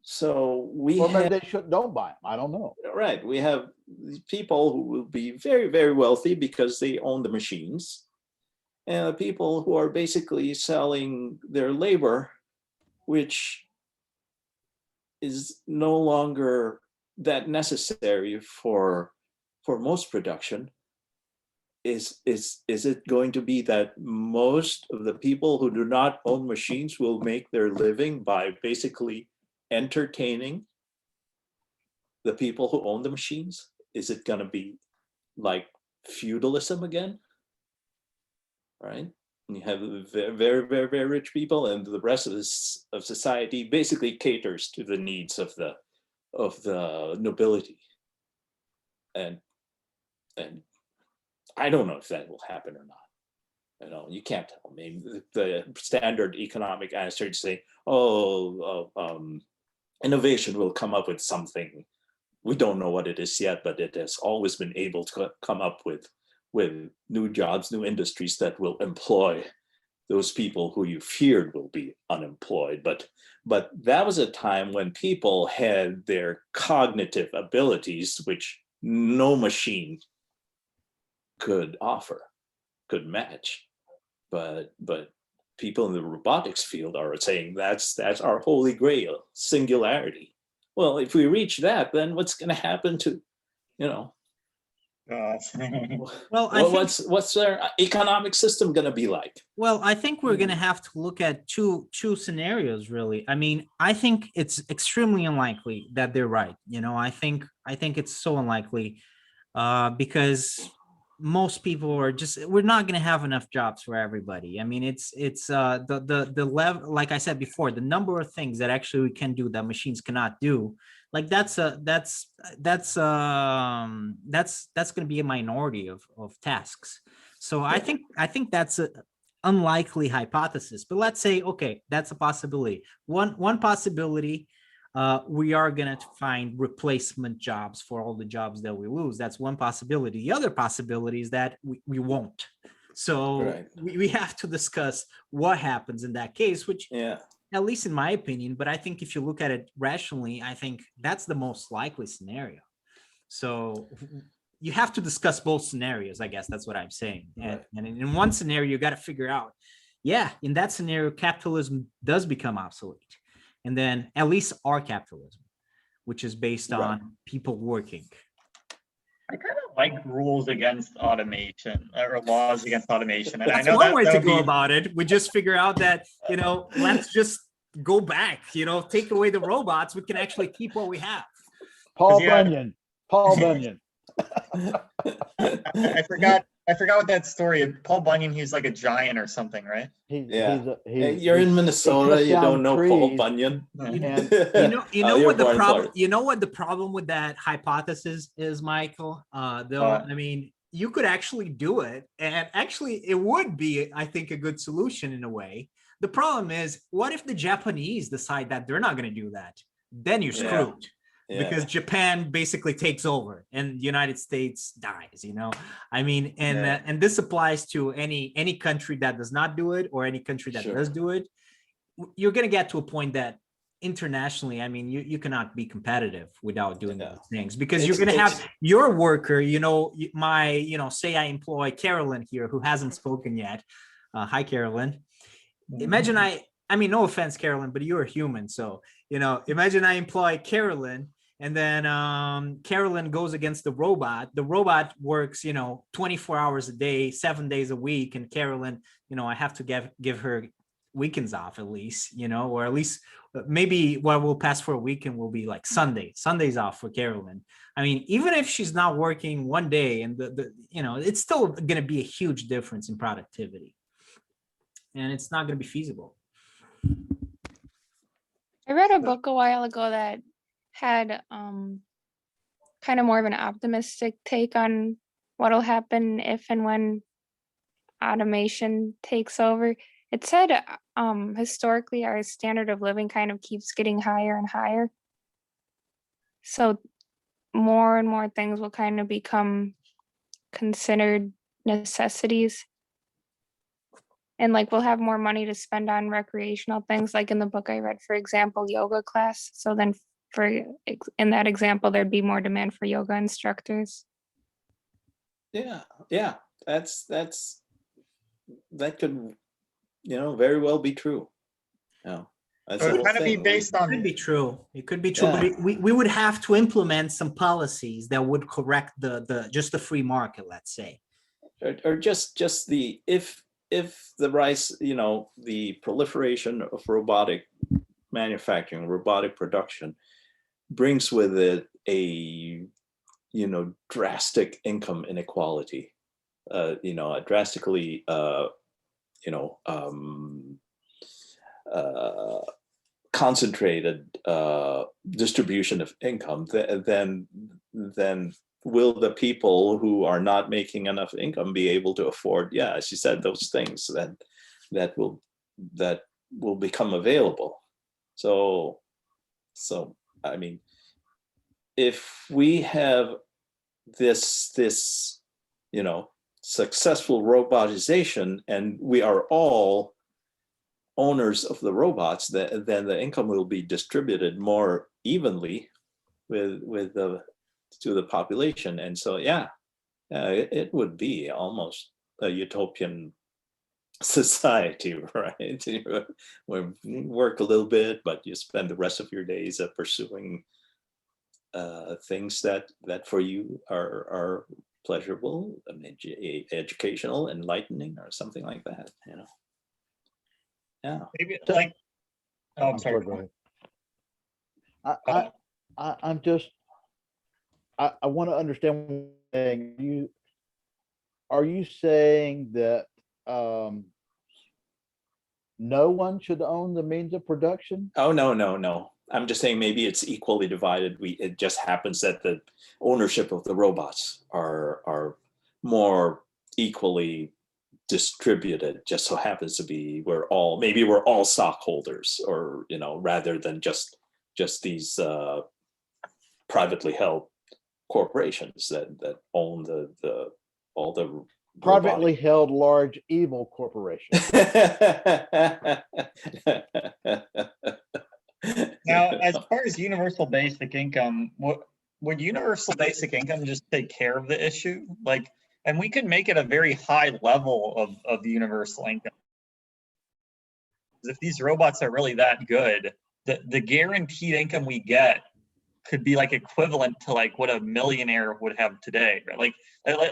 So we Or maybe have, they don't buy them. I don't know. right, we have these people who will be very, very wealthy because they own the machines, and the people who are basically selling their labor, which is no longer that necessary for most production. Is it going to be that most of the people who do not own machines will make their living by basically entertaining the people who own the machines? Is it going to be like feudalism again? Right? And you have very, very, very, very rich people, and the rest of this of society basically caters to the needs of the nobility. And I don't know if that will happen or not. You know, you can't tell me. The standard economic answer to say, innovation will come up with something. We don't know what it is yet, but it has always been able to come up with new jobs, new industries that will employ those people who you feared will be unemployed. But that was a time when people had their cognitive abilities, which no machine could offer, could match. But people in the robotics field are saying that's our holy grail, singularity. Well, if we reach that, then what's going to happen to, you know, Well, I think, what's their economic system going to be like? well, I think we're going to have to look at two scenarios, really. I mean, I think it's extremely unlikely that they're right. You know, I think it's so unlikely because most people are just, we're not going to have enough jobs for everybody. I mean, it's the level, like I said before, the number of things that actually we can do that machines cannot do, like that's going to be a minority of tasks. So I think that's a unlikely hypothesis, but let's say, okay, that's a possibility. One possibility, we are going to find replacement jobs for all the jobs that we lose. That's one possibility. The other possibility is that we won't. So Right. we have to discuss what happens in that case, which, Yeah. at least in my opinion, but I think if you look at it rationally, I think that's the most likely scenario. So you have to discuss both scenarios, I guess that's what I'm saying. Right. And in one scenario, you got to figure out, yeah, in that scenario, capitalism does become obsolete. And then at least our capitalism, which is based on people working. I kind of like rules against automation or laws against automation. And That's I know one way that to would go be, about it. We just figure out that, you know, let's just go back, you know, take away the robots. We can actually keep what we have. Paul yeah. Bunyan. Paul Bunyan. I forgot what that story is. Paul Bunyan, he's like a giant or something, right? You're in Minnesota. You don't know Paul Bunyan. You And know what the problem? You know what the problem with that hypothesis is, Michael? Though, I mean, you could actually do it, and actually, it would be, I think, a good solution in a way. The problem is, what if the Japanese decide that they're not going to do that? Then you're screwed. Yeah. Because Japan basically takes over and the United States dies, you know. I mean, and this applies to any country that does not do it or any country that does do it. You're going to get to a point that internationally, I mean, you cannot be competitive without doing those things, because you're going to have your worker, you know, say I employ Carolyn here, who hasn't spoken yet. Hi, Carolyn. Imagine I mean, no offense, Carolyn, but you're a human. So, you know, imagine I employ Carolyn, and then Carolyn goes against the robot. The robot works, you know, 24 hours a day, 7 days a week. And Carolyn, you know, I have to give her weekends off at least, you know, or at least maybe what will pass for a weekend will be like Sundays off for Carolyn. I mean, even if she's not working one day, and the you know, it's still going to be a huge difference in productivity. And it's not going to be feasible. I read a book a while ago that had kind of more of an optimistic take on what'll happen if and when automation takes over. It said historically our standard of living kind of keeps getting higher and higher. So more and more things will kind of become considered necessities. and like we'll have more money to spend on recreational things, like in the book I read, for example, yoga class. So then in that example, there'd be more demand for yoga instructors. Yeah, yeah, that could, very well be true. Yeah, that's So the it's whole kind of be thing. based It could on, be true. It could be true, but Yeah. we would have to implement some policies that would correct the just the free market, let's say. Or just the if the rise, the proliferation of robotic manufacturing, robotic production brings with it a drastic income inequality, a drastically concentrated distribution of income, then will the people who are not making enough income be able to afford, yeah, as you said, those things that will become available. So I mean, if we have this successful robotization and we are all owners of the robots, then the income will be distributed more evenly with to the population. And so it would be almost a utopian society, right? Where you work a little bit, but you spend the rest of your days pursuing things that for you are pleasurable, educational, enlightening, or something like that. Yeah. maybe So- like, oh, I'm I'm sorry. go ahead. I'm just, I want to understand what you're saying. Are you saying that no one should own the means of production? Oh, no. I'm just saying maybe it's equally divided. It just happens that the ownership of the robots are more equally distributed. Just so happens to be we're all stockholders, or rather than just these privately held corporations that own all the Privately held large evil corporations. Now, as far as universal basic income, would universal basic income just take care of the issue? Like, and we could make it a very high level of universal income. If these robots are really that good, the guaranteed income we get could be like equivalent to like what a millionaire would have today, right?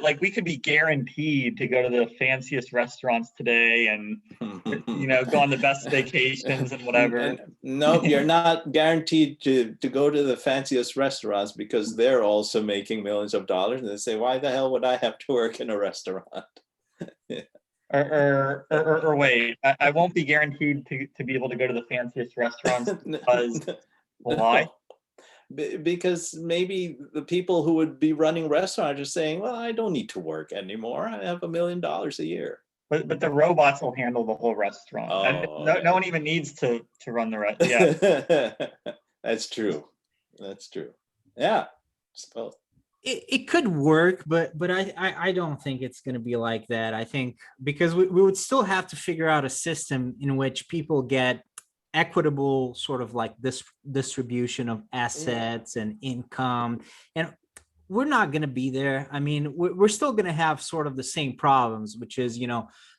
Like we could be guaranteed to go to the fanciest restaurants today and go on the best vacations and whatever. No, you're not guaranteed to go to the fanciest restaurants, because they're also making millions of dollars, and they say, why the hell would I have to work in a restaurant? Or wait, I won't be guaranteed to be able to go to the fanciest restaurants because why? Because maybe the people who would be running restaurants are saying, well, I don't need to work anymore. I have $1 million a year. But the robots will handle the whole restaurant. And no one even needs to run the rest. Yeah. That's true. Yeah. So It could work, but I don't think it's going to be like that. I think because we would still have to figure out a system in which people get equitable sort of like this distribution of assets and income, and we're not going to be there. I mean, we're still going to have sort of the same problems, which is,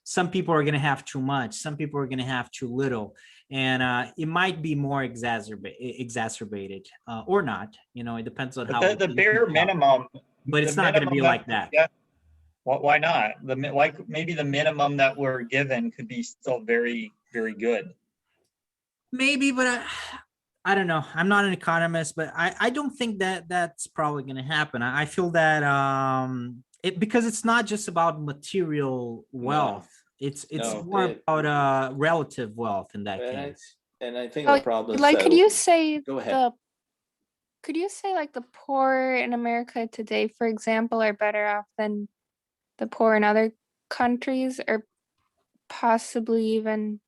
some people are going to have too much, some people are going to have too little, and it might be more exacerbated or not. It depends on how The bare minimum, but it's not going to be like that. Yeah. Well, why not? Maybe the minimum that we're given could be still very, very good. Maybe, but I don't know. I'm not an economist, but I don't think that that's probably going to happen. I feel that because it's not just about material wealth. It's No, more about relative wealth in that case. And I think the problem is Like, that, could you say go ahead. like the poor in America today, for example, are better off than the poor in other countries, or possibly even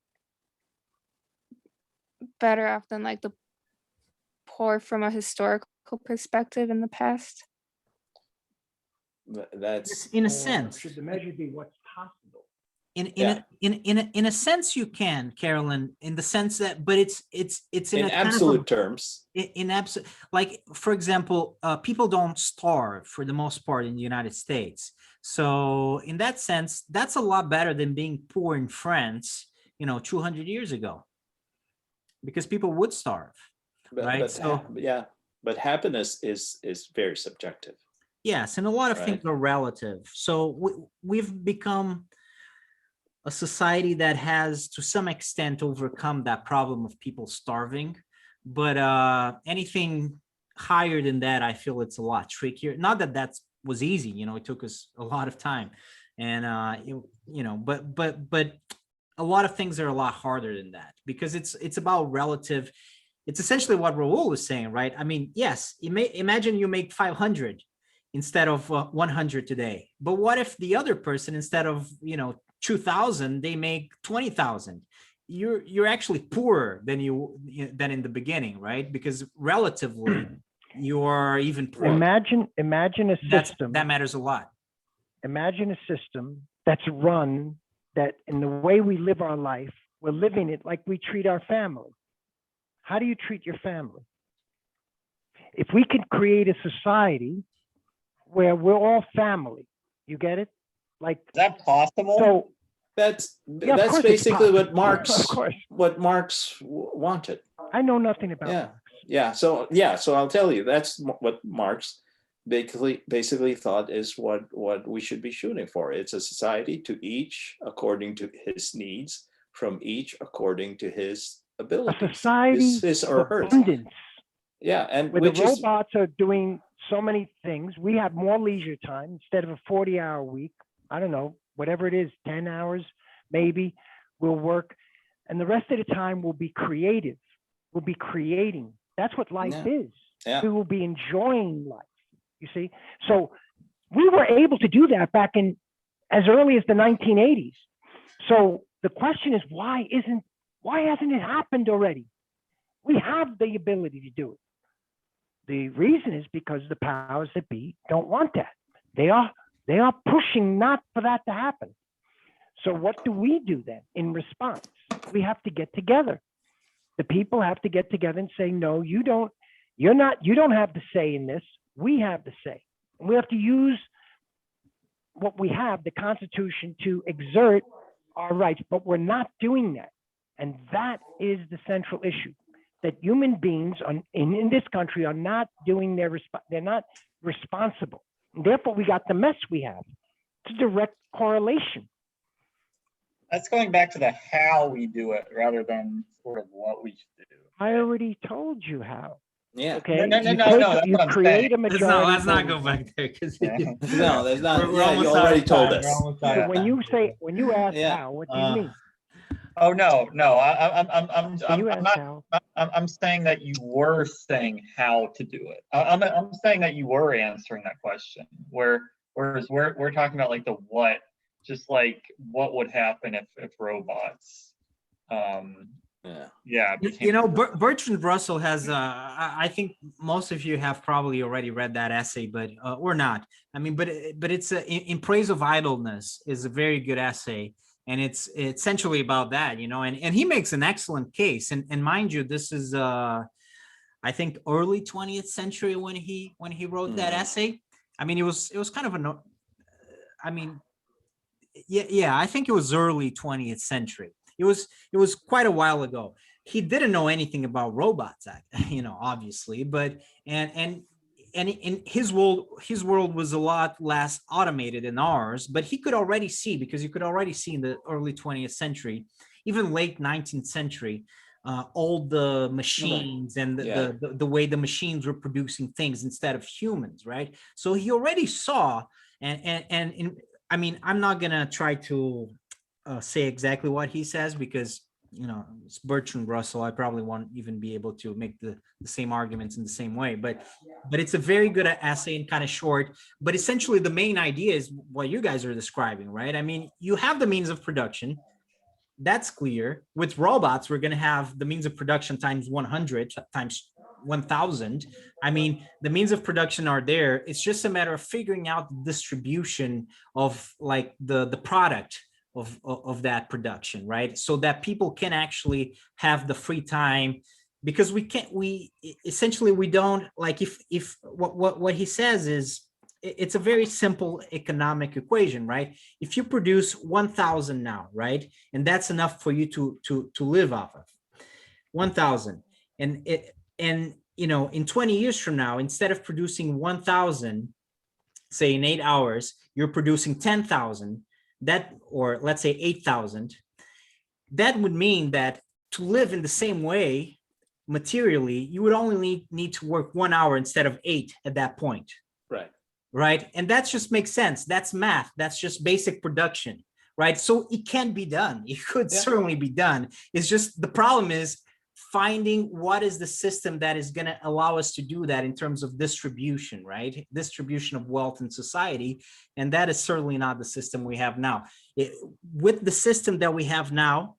better off than like the poor from a historical perspective in the past? That's In a Or sense. should the measure be what's possible? In a sense you can, Carolyn, in the sense that, but it's in In a kind of absolute terms. in absolute, like, for example, people don't starve for the most part in the United States. So in that sense, that's a lot better than being poor in France, 200 years ago, because people would starve, right? But So yeah, but happiness is very subjective. yes, and a lot of Right. things are relative. So we've become a society that has, to some extent, overcome that problem of people starving. But anything higher than that, I feel it's a lot trickier. Not that that was easy, it took us a lot of time, and but a lot of things are a lot harder than that, because it's about relative. It's essentially what Raul was saying, right? I mean, yes, imagine you make 500 instead of 100 today, but what if the other person, instead of 2,000, they make 20,000? You're actually poorer than than in the beginning, right? Because relatively you're even poorer. Imagine a system. That matters a lot. Imagine a system that's run, that in the way we live our life, we're living it like we treat our family. How do you treat your family? If we could create a society where we're all family, you get it? Like, Is that possible? so That's yeah, of that's course it's basically what possible. Marx Of course. wanted. I know nothing about Yeah. Marx. So I'll tell you, that's what Marx basically thought is what we should be shooting for. It's a society to each according to his needs, from each according to his abilities. A society his of or hers. abundance, Yeah, and where which the is robots are doing so many things. We have more leisure time instead of a 40-hour week. I don't know, whatever it is, 10 hours maybe, we'll work. And the rest of the time we'll be creative. We'll be creating. That's what life is. Yeah. We will be enjoying life, you see? So we were able to do that back in as early as the 1980s. So the question is, why hasn't it happened already? We have the ability to do it. The reason is because the powers that be don't want that. They are pushing not for that to happen. So what do we do then in response? We have to get together. The people have to get together and say, no, you don't have the say in this. We have the say. And we have to use what we have, the Constitution, to exert our rights, but we're not doing that. And that is the central issue, that human beings in this country are not doing they're not responsible. And therefore, we got the mess we have. It's a direct correlation. That's going back to the how we do it rather than sort of what we should do. I already told you how. yeah. Okay. No, You that's you what I'm create saying. a majority. Let's not go vote. back there, because Yeah. No, there's not. We're Yeah, almost you out of already told time. us. We're almost out So of when you ask Yeah. how, what do you mean? Oh no, When you I'm ask not. how, I'm saying that you were saying how to do it. I'm saying that you were answering that question. Whereas we're talking about like the what, just like what would happen if robots, became. Bertrand Russell has I think most of you have probably already read that essay, but or not. I mean, but it's in Praise of Idleness is a very good essay, and it's essentially about that, and he makes an excellent case, and mind you, this is I think early 20th century when he wrote that essay. I mean, it was kind of I think it was early 20th century. It was quite a while ago. He didn't know anything about robots, obviously, but and in his world was a lot less automated than ours, but he could already see, because you could already see in the early 20th century, even late 19th century, all the machines and the way the machines were producing things instead of humans, right? So he already saw, and I mean, I'm not gonna try to say exactly what he says, because it's Bertrand Russell. I probably won't even be able to make the same arguments in the same way, but it's a very good essay and kind of short. But essentially, the main idea is what you guys are describing, right? I mean, you have the means of production. That's clear. With robots, we're going to have the means of production times 100 times 1,000. I mean, the means of production are there. It's just a matter of figuring out the distribution of like the product of that production, right? So that people can actually have the free time, because we essentially we don't, like, if what he says is, it's a very simple economic equation, right? If you produce 1,000 now, right, and that's enough for you to live off of 1,000, and in 20 years from now, instead of producing 1,000, say in 8 hours, you're producing 10,000, that, or let's say 8,000, that would mean that to live in the same way materially, you would only need to work 1 hour instead of 8 at that point. Right. And that just makes sense. That's math. That's just basic production. Right. So it can be done. It could certainly be done. It's just the problem is finding what is the system that is going to allow us to do that in terms of distribution, right? Distribution of wealth in society. And that is certainly not the system we have now. With the system that we have now,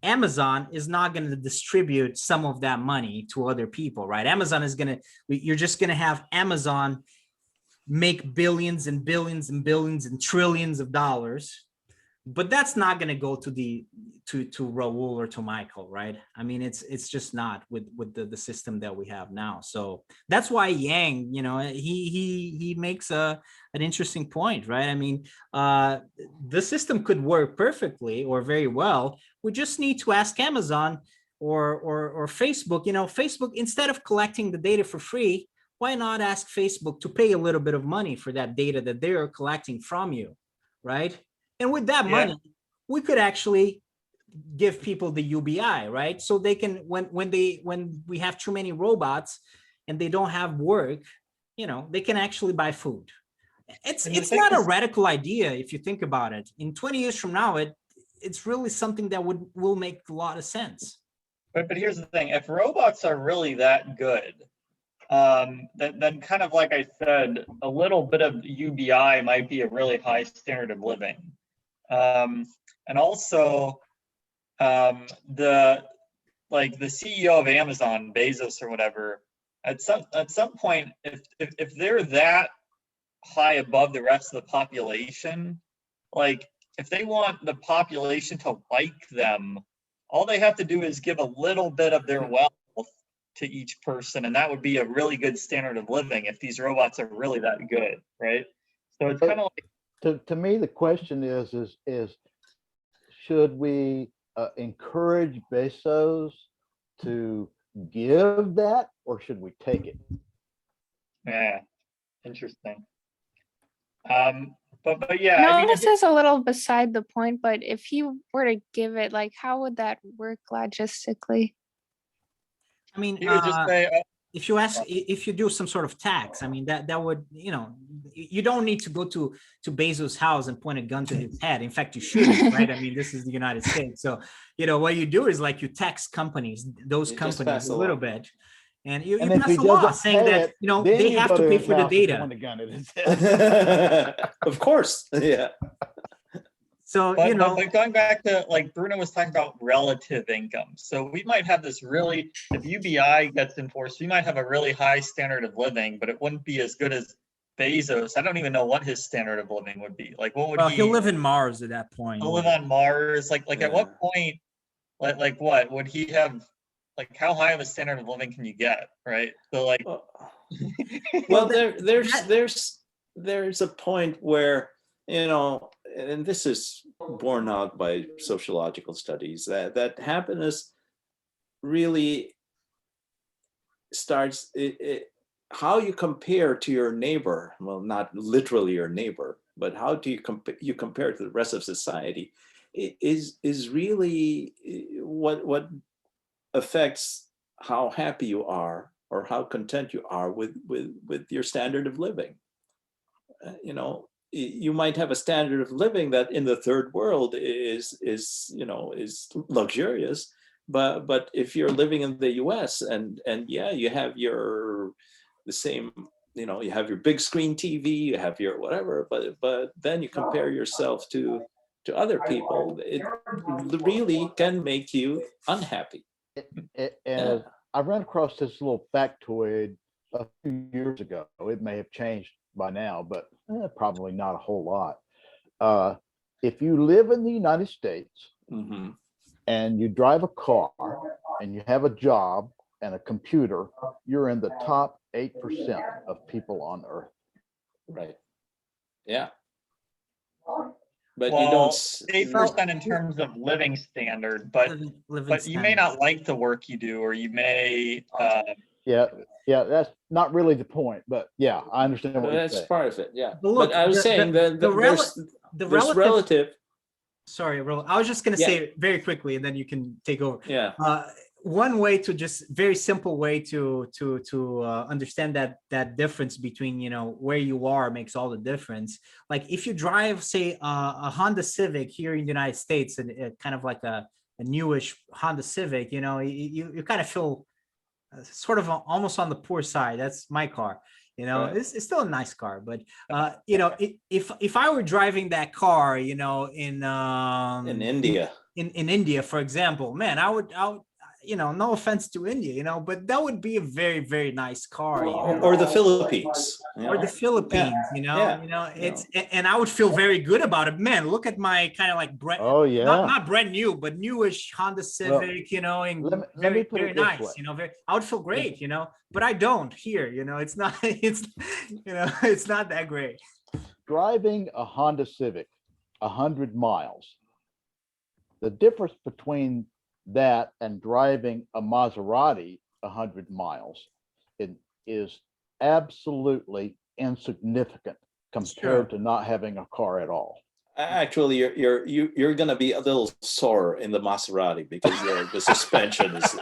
Amazon is not going to distribute some of that money to other people, right? Amazon is going to, you're just going to have Amazon make billions and billions and billions and trillions of dollars, but that's not going to go to Raul or to Michael, right? I mean, it's just not with the system that we have now. So that's why Yang, he makes an interesting point, right? I mean, the system could work perfectly or very well. We just need to ask Amazon or Facebook. Facebook, instead of collecting the data for free, why not ask Facebook to pay a little bit of money for that data that they are collecting from you, right? And with that money, we could actually give people the UBI, right? So they can, when we have too many robots and they don't have work, they can actually buy food. It's not a radical idea if you think about it. In 20 years from now, it's really something that will make a lot of sense. But here's the thing: if robots are really that good, then kind of like I said, a little bit of UBI might be a really high standard of living. And also, the CEO of Amazon, Bezos or whatever, at some point, if they're that high above the rest of the population, like if they want the population to like them, all they have to do is give a little bit of their wealth to each person, and that would be a really good standard of living if these robots are really that good, right? So it's kind of like, to me, the question is should we encourage Bezos to give that, or should we take it? yeah, interesting. But yeah, No, I mean, this is a little beside the point, but if he were to give it, like, how would that work logistically? I mean, he would just say, if you do some sort of tax, I mean, that would, you don't need to go to Bezos' house and point a gun to his head. In fact, you shouldn't, right? I mean, this is the United States. So, what you do is like you tax companies, those companies a little bit. And you pass a law saying that, they have to pay for the data. Of course. Yeah. So, but going back to, like, Bruno was talking about relative income. So we might have this really, if UBI gets enforced, we might have a really high standard of living, but it wouldn't be as good as Bezos. I don't even know what his standard of living would be. Like, what would he'll live in Mars at that point. He'll live on Mars. Like at what point, like what would he have? Like, how high of a standard of living can you get, right? So like, well, there's a point where, and this is borne out by sociological studies, that happiness really starts how you compare to your neighbor. Well, not literally your neighbor, but how do you compare to the rest of society is really what affects how happy you are or how content you are with your standard of living. You might have a standard of living that in the third world is luxurious, but if you're living in the US and you have the same, you have your big screen TV, you have your whatever, but then you compare yourself to other people, it really can make you unhappy. And I ran across this little factoid a few years ago. It may have changed by now, but probably not a whole lot. if you live in the United States Mhm. and you drive a car and you have a job and a computer, you're in the top 8% of people on Earth. Right. Yeah. But you Well, don't. 8% in terms of living standard, but living you may standards. not like the work you do, or you may, Yeah, that's not really the point, but yeah, I understand what you're That's saying. part of it. Yeah. But look, But I was saying that the there's relative. Sorry, I was just going to Yeah. say very quickly, and then you can take over. Yeah. One way to just very simple way to understand that difference between where you are makes all the difference. Like if you drive, say, a Honda Civic here in the United States, and kind of like a newish Honda Civic, you kind of feel sort of almost on the poor side. That's my car. Right. It's still a nice car, but if I were driving that car, in India. in India, for example, man, I would, no offense to India, but that would be a very, very nice car, Or the Philippines. or the Philippines, Yeah. it's, and I would feel very good about it. Man, look at my kind of like Oh yeah. not brand new, but newish Honda Civic, and let very, me put very it this nice, way. I would feel great, but I don't here, it's not, it's, it's not that great. Driving a Honda Civic 100 miles, the difference between that and driving a Maserati 100 miles is absolutely insignificant compared to not having a car at all. Actually, you're gonna be a little sore in the Maserati because the suspension is.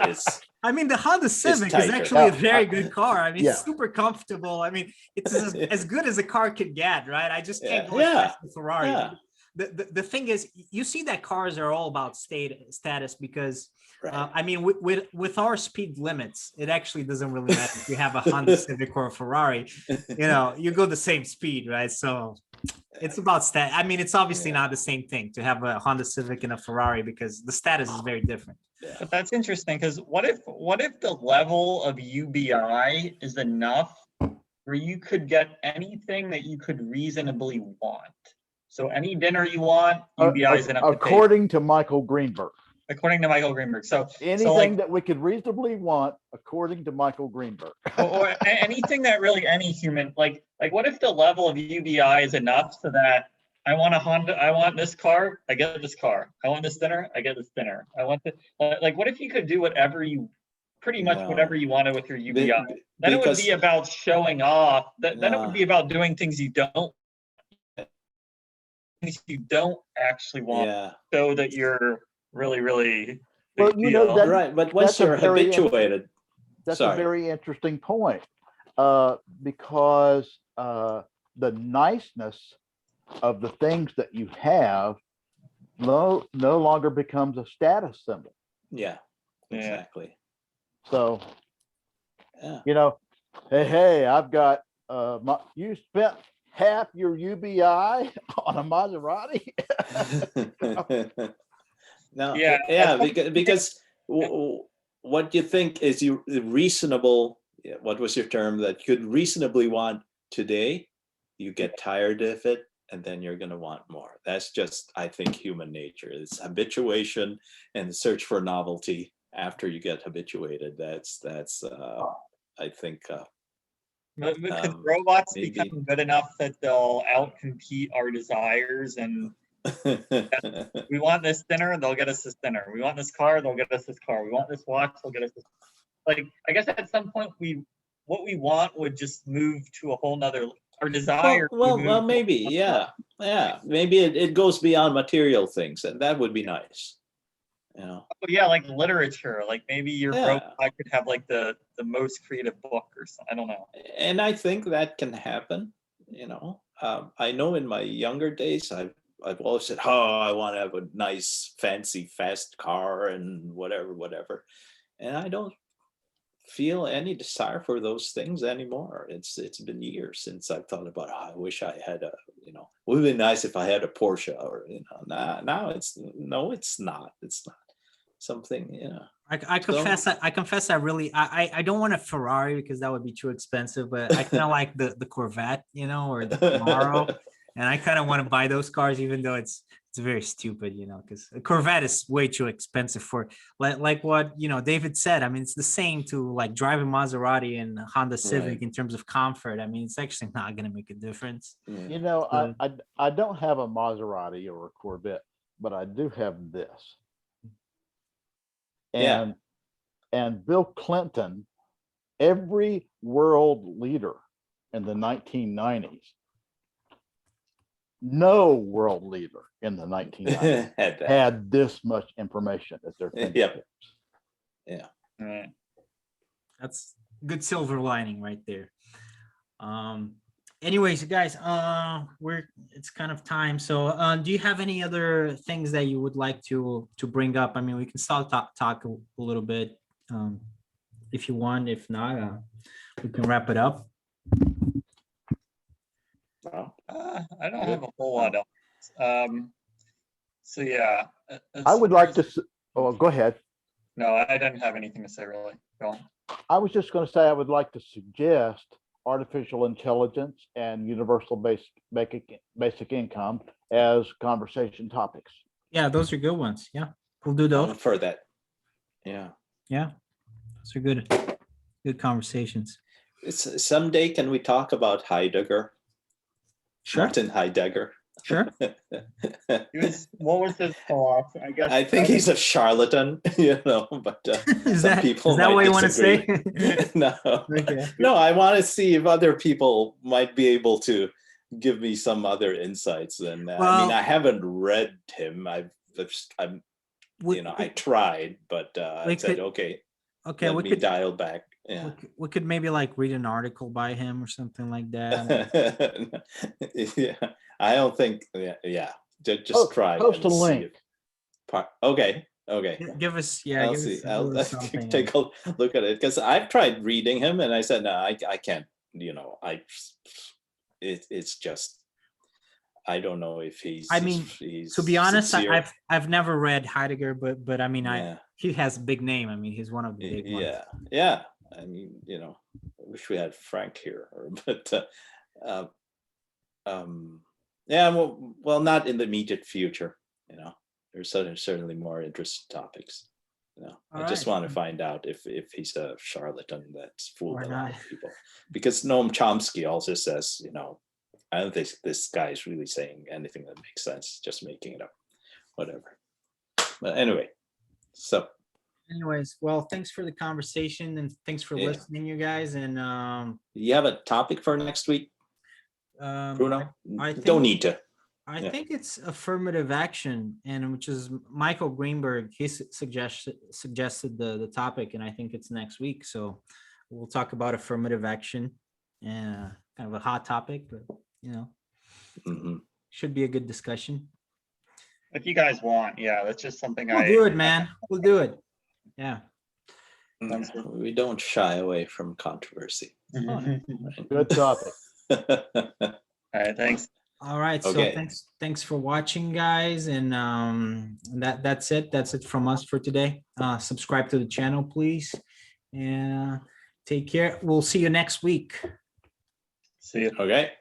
I mean, the Honda Civic is tighter. actually a very good car. I mean, Yeah. it's super comfortable. I mean, it's as good as a car could get, right? I just can't go Yeah. as fast as Ferrari. Yeah. The thing is, you see that cars are all about status because, Right. I mean, with our speed limits, it actually doesn't really matter if you have a Honda Civic or a Ferrari. You go the same speed, right? So it's about stat. I mean, it's obviously not the same thing to have a Honda Civic and a Ferrari because the status is very different. but that's interesting, because what if the level of UBI is enough where you could get anything that you could reasonably want? So any dinner you want, UBI is enough to pay. According to Michael Greenberg. According to Michael Greenberg. So Anything that we could reasonably want, according to Michael Greenberg. or anything that really any human, like what if the level of UBI is enough so that I want a Honda, I want this car, I get this car. I want this dinner, I get this dinner. I want the, like, what if you could do pretty much whatever you wanted with your UBI? Then it would be about showing off. Then it would be about doing things you don't actually want, so that you're really, really Well, right. But once you're habituated, that's a very interesting point, because the niceness of the things that you have no longer becomes a status symbol. Yeah, exactly. So, hey, I've got you spent half your UBI on a Maserati. No, Yeah. because what you think is you reasonable, what was your term, that you could reasonably want today, you get tired of it, and then you're going to want more. That's just, I think, human nature. It's habituation and the search for novelty after you get habituated. That's I think. Could robots become good enough that they'll outcompete our desires? And we want this dinner, they'll get us this dinner. We want this car, they'll get us this car. We want this watch, they'll get us this. Like, I guess at some point what we want would just move to a whole nother, our desire. Well, maybe, yeah. Maybe it goes beyond material things, and that would be nice. Yeah, like literature. Like maybe your robot could have like the most creative book or something. I don't know. And I think that can happen. I know in my younger days, I've always said, "Oh, I want to have a nice, fancy, fast car and whatever," and I don't feel any desire for those things anymore. It's been years since I've thought about, I wish I had it would be nice if I had a Porsche, or now it's not something. I confess I really I don't want a Ferrari because that would be too expensive, but I kind of like the Corvette, or the Camaro. And I kind of want to buy those cars, even though it's very stupid, because a Corvette is way too expensive for like what David said. I mean, it's the same to like driving Maserati and Honda Civic Right. in terms of comfort. I mean, it's actually not going to make a difference. Yeah. You know, So- I don't have a Maserati or a Corvette, but I do have this. Yeah. And Bill Clinton, every world leader in the 1990s, no world leader in the 1990s Had that. had this much information at their Yep. fingertips. Right. That's good silver lining right there. Anyways, guys, it's kind of time. So do you have any other things that you would like to bring up? I mean, we can start talk a little bit if you want. If not, we can wrap it up. Wow. I don't have a whole lot else. So yeah. I would like to, oh, go ahead. No, I didn't have anything to say really. Go on. I was just going to say, I would like to suggest artificial intelligence and universal basic income as conversation topics. Yeah, those are good ones. Yeah, we'll do those. For that. Yeah. Yeah, those are good conversations. Someday, can we talk about Heidegger? Sure, Martin Heidegger. sure. What was his philosophy? I guess I think he's a charlatan, but Is some that people is that might what you want to say? disagree. No, Okay. no, I want to see if other people might be able to give me some other insights. And I mean, Well- I haven't read him. I'm, I tried, but I we said, could- okay, Okay, let we me could dial back. Yeah. we could maybe like read an article by him or something like that. Yeah, I don't think. Yeah. Just Post- try. post and a see link. if- Okay. Give us, I'll give see. us a I'll little something. take a look at it because I've tried reading him and I said no, I can't. It's just I don't know if he's. I mean, he's To be honest, sincere. I've never read Heidegger, but I mean, Yeah. he has a big name. I mean, he's one of the big ones. Yeah. I mean, I wish we had Frank here, but yeah, well, not in the immediate future. There's certainly more interesting topics. I just All want right. to find out if he's a charlatan that's fooled Or a lot not. of people. Because Noam Chomsky also says, I don't think this guy is really saying anything that makes sense, just making it up, whatever. But anyway, so. Anyways, well, thanks for the conversation and thanks for Yeah. listening, you guys. And You have a topic for next week, Bruno? I Don't think- need to. I Yeah. think it's affirmative action, and which is Michael Greenberg. He suggested the topic, and I think it's next week. So we'll talk about affirmative action, and kind of a hot topic, but Mhm. should be a good discussion. if you guys want, yeah, that's just something We'll do it, man. We'll do it. Yeah. Sounds good. We don't shy away from controversy. All Good topic. right, thanks. All right. So Okay. thanks for watching, guys, and that's it. That's it from us for today. Subscribe to the channel, please, and take care. We'll see you next week. See you. Okay.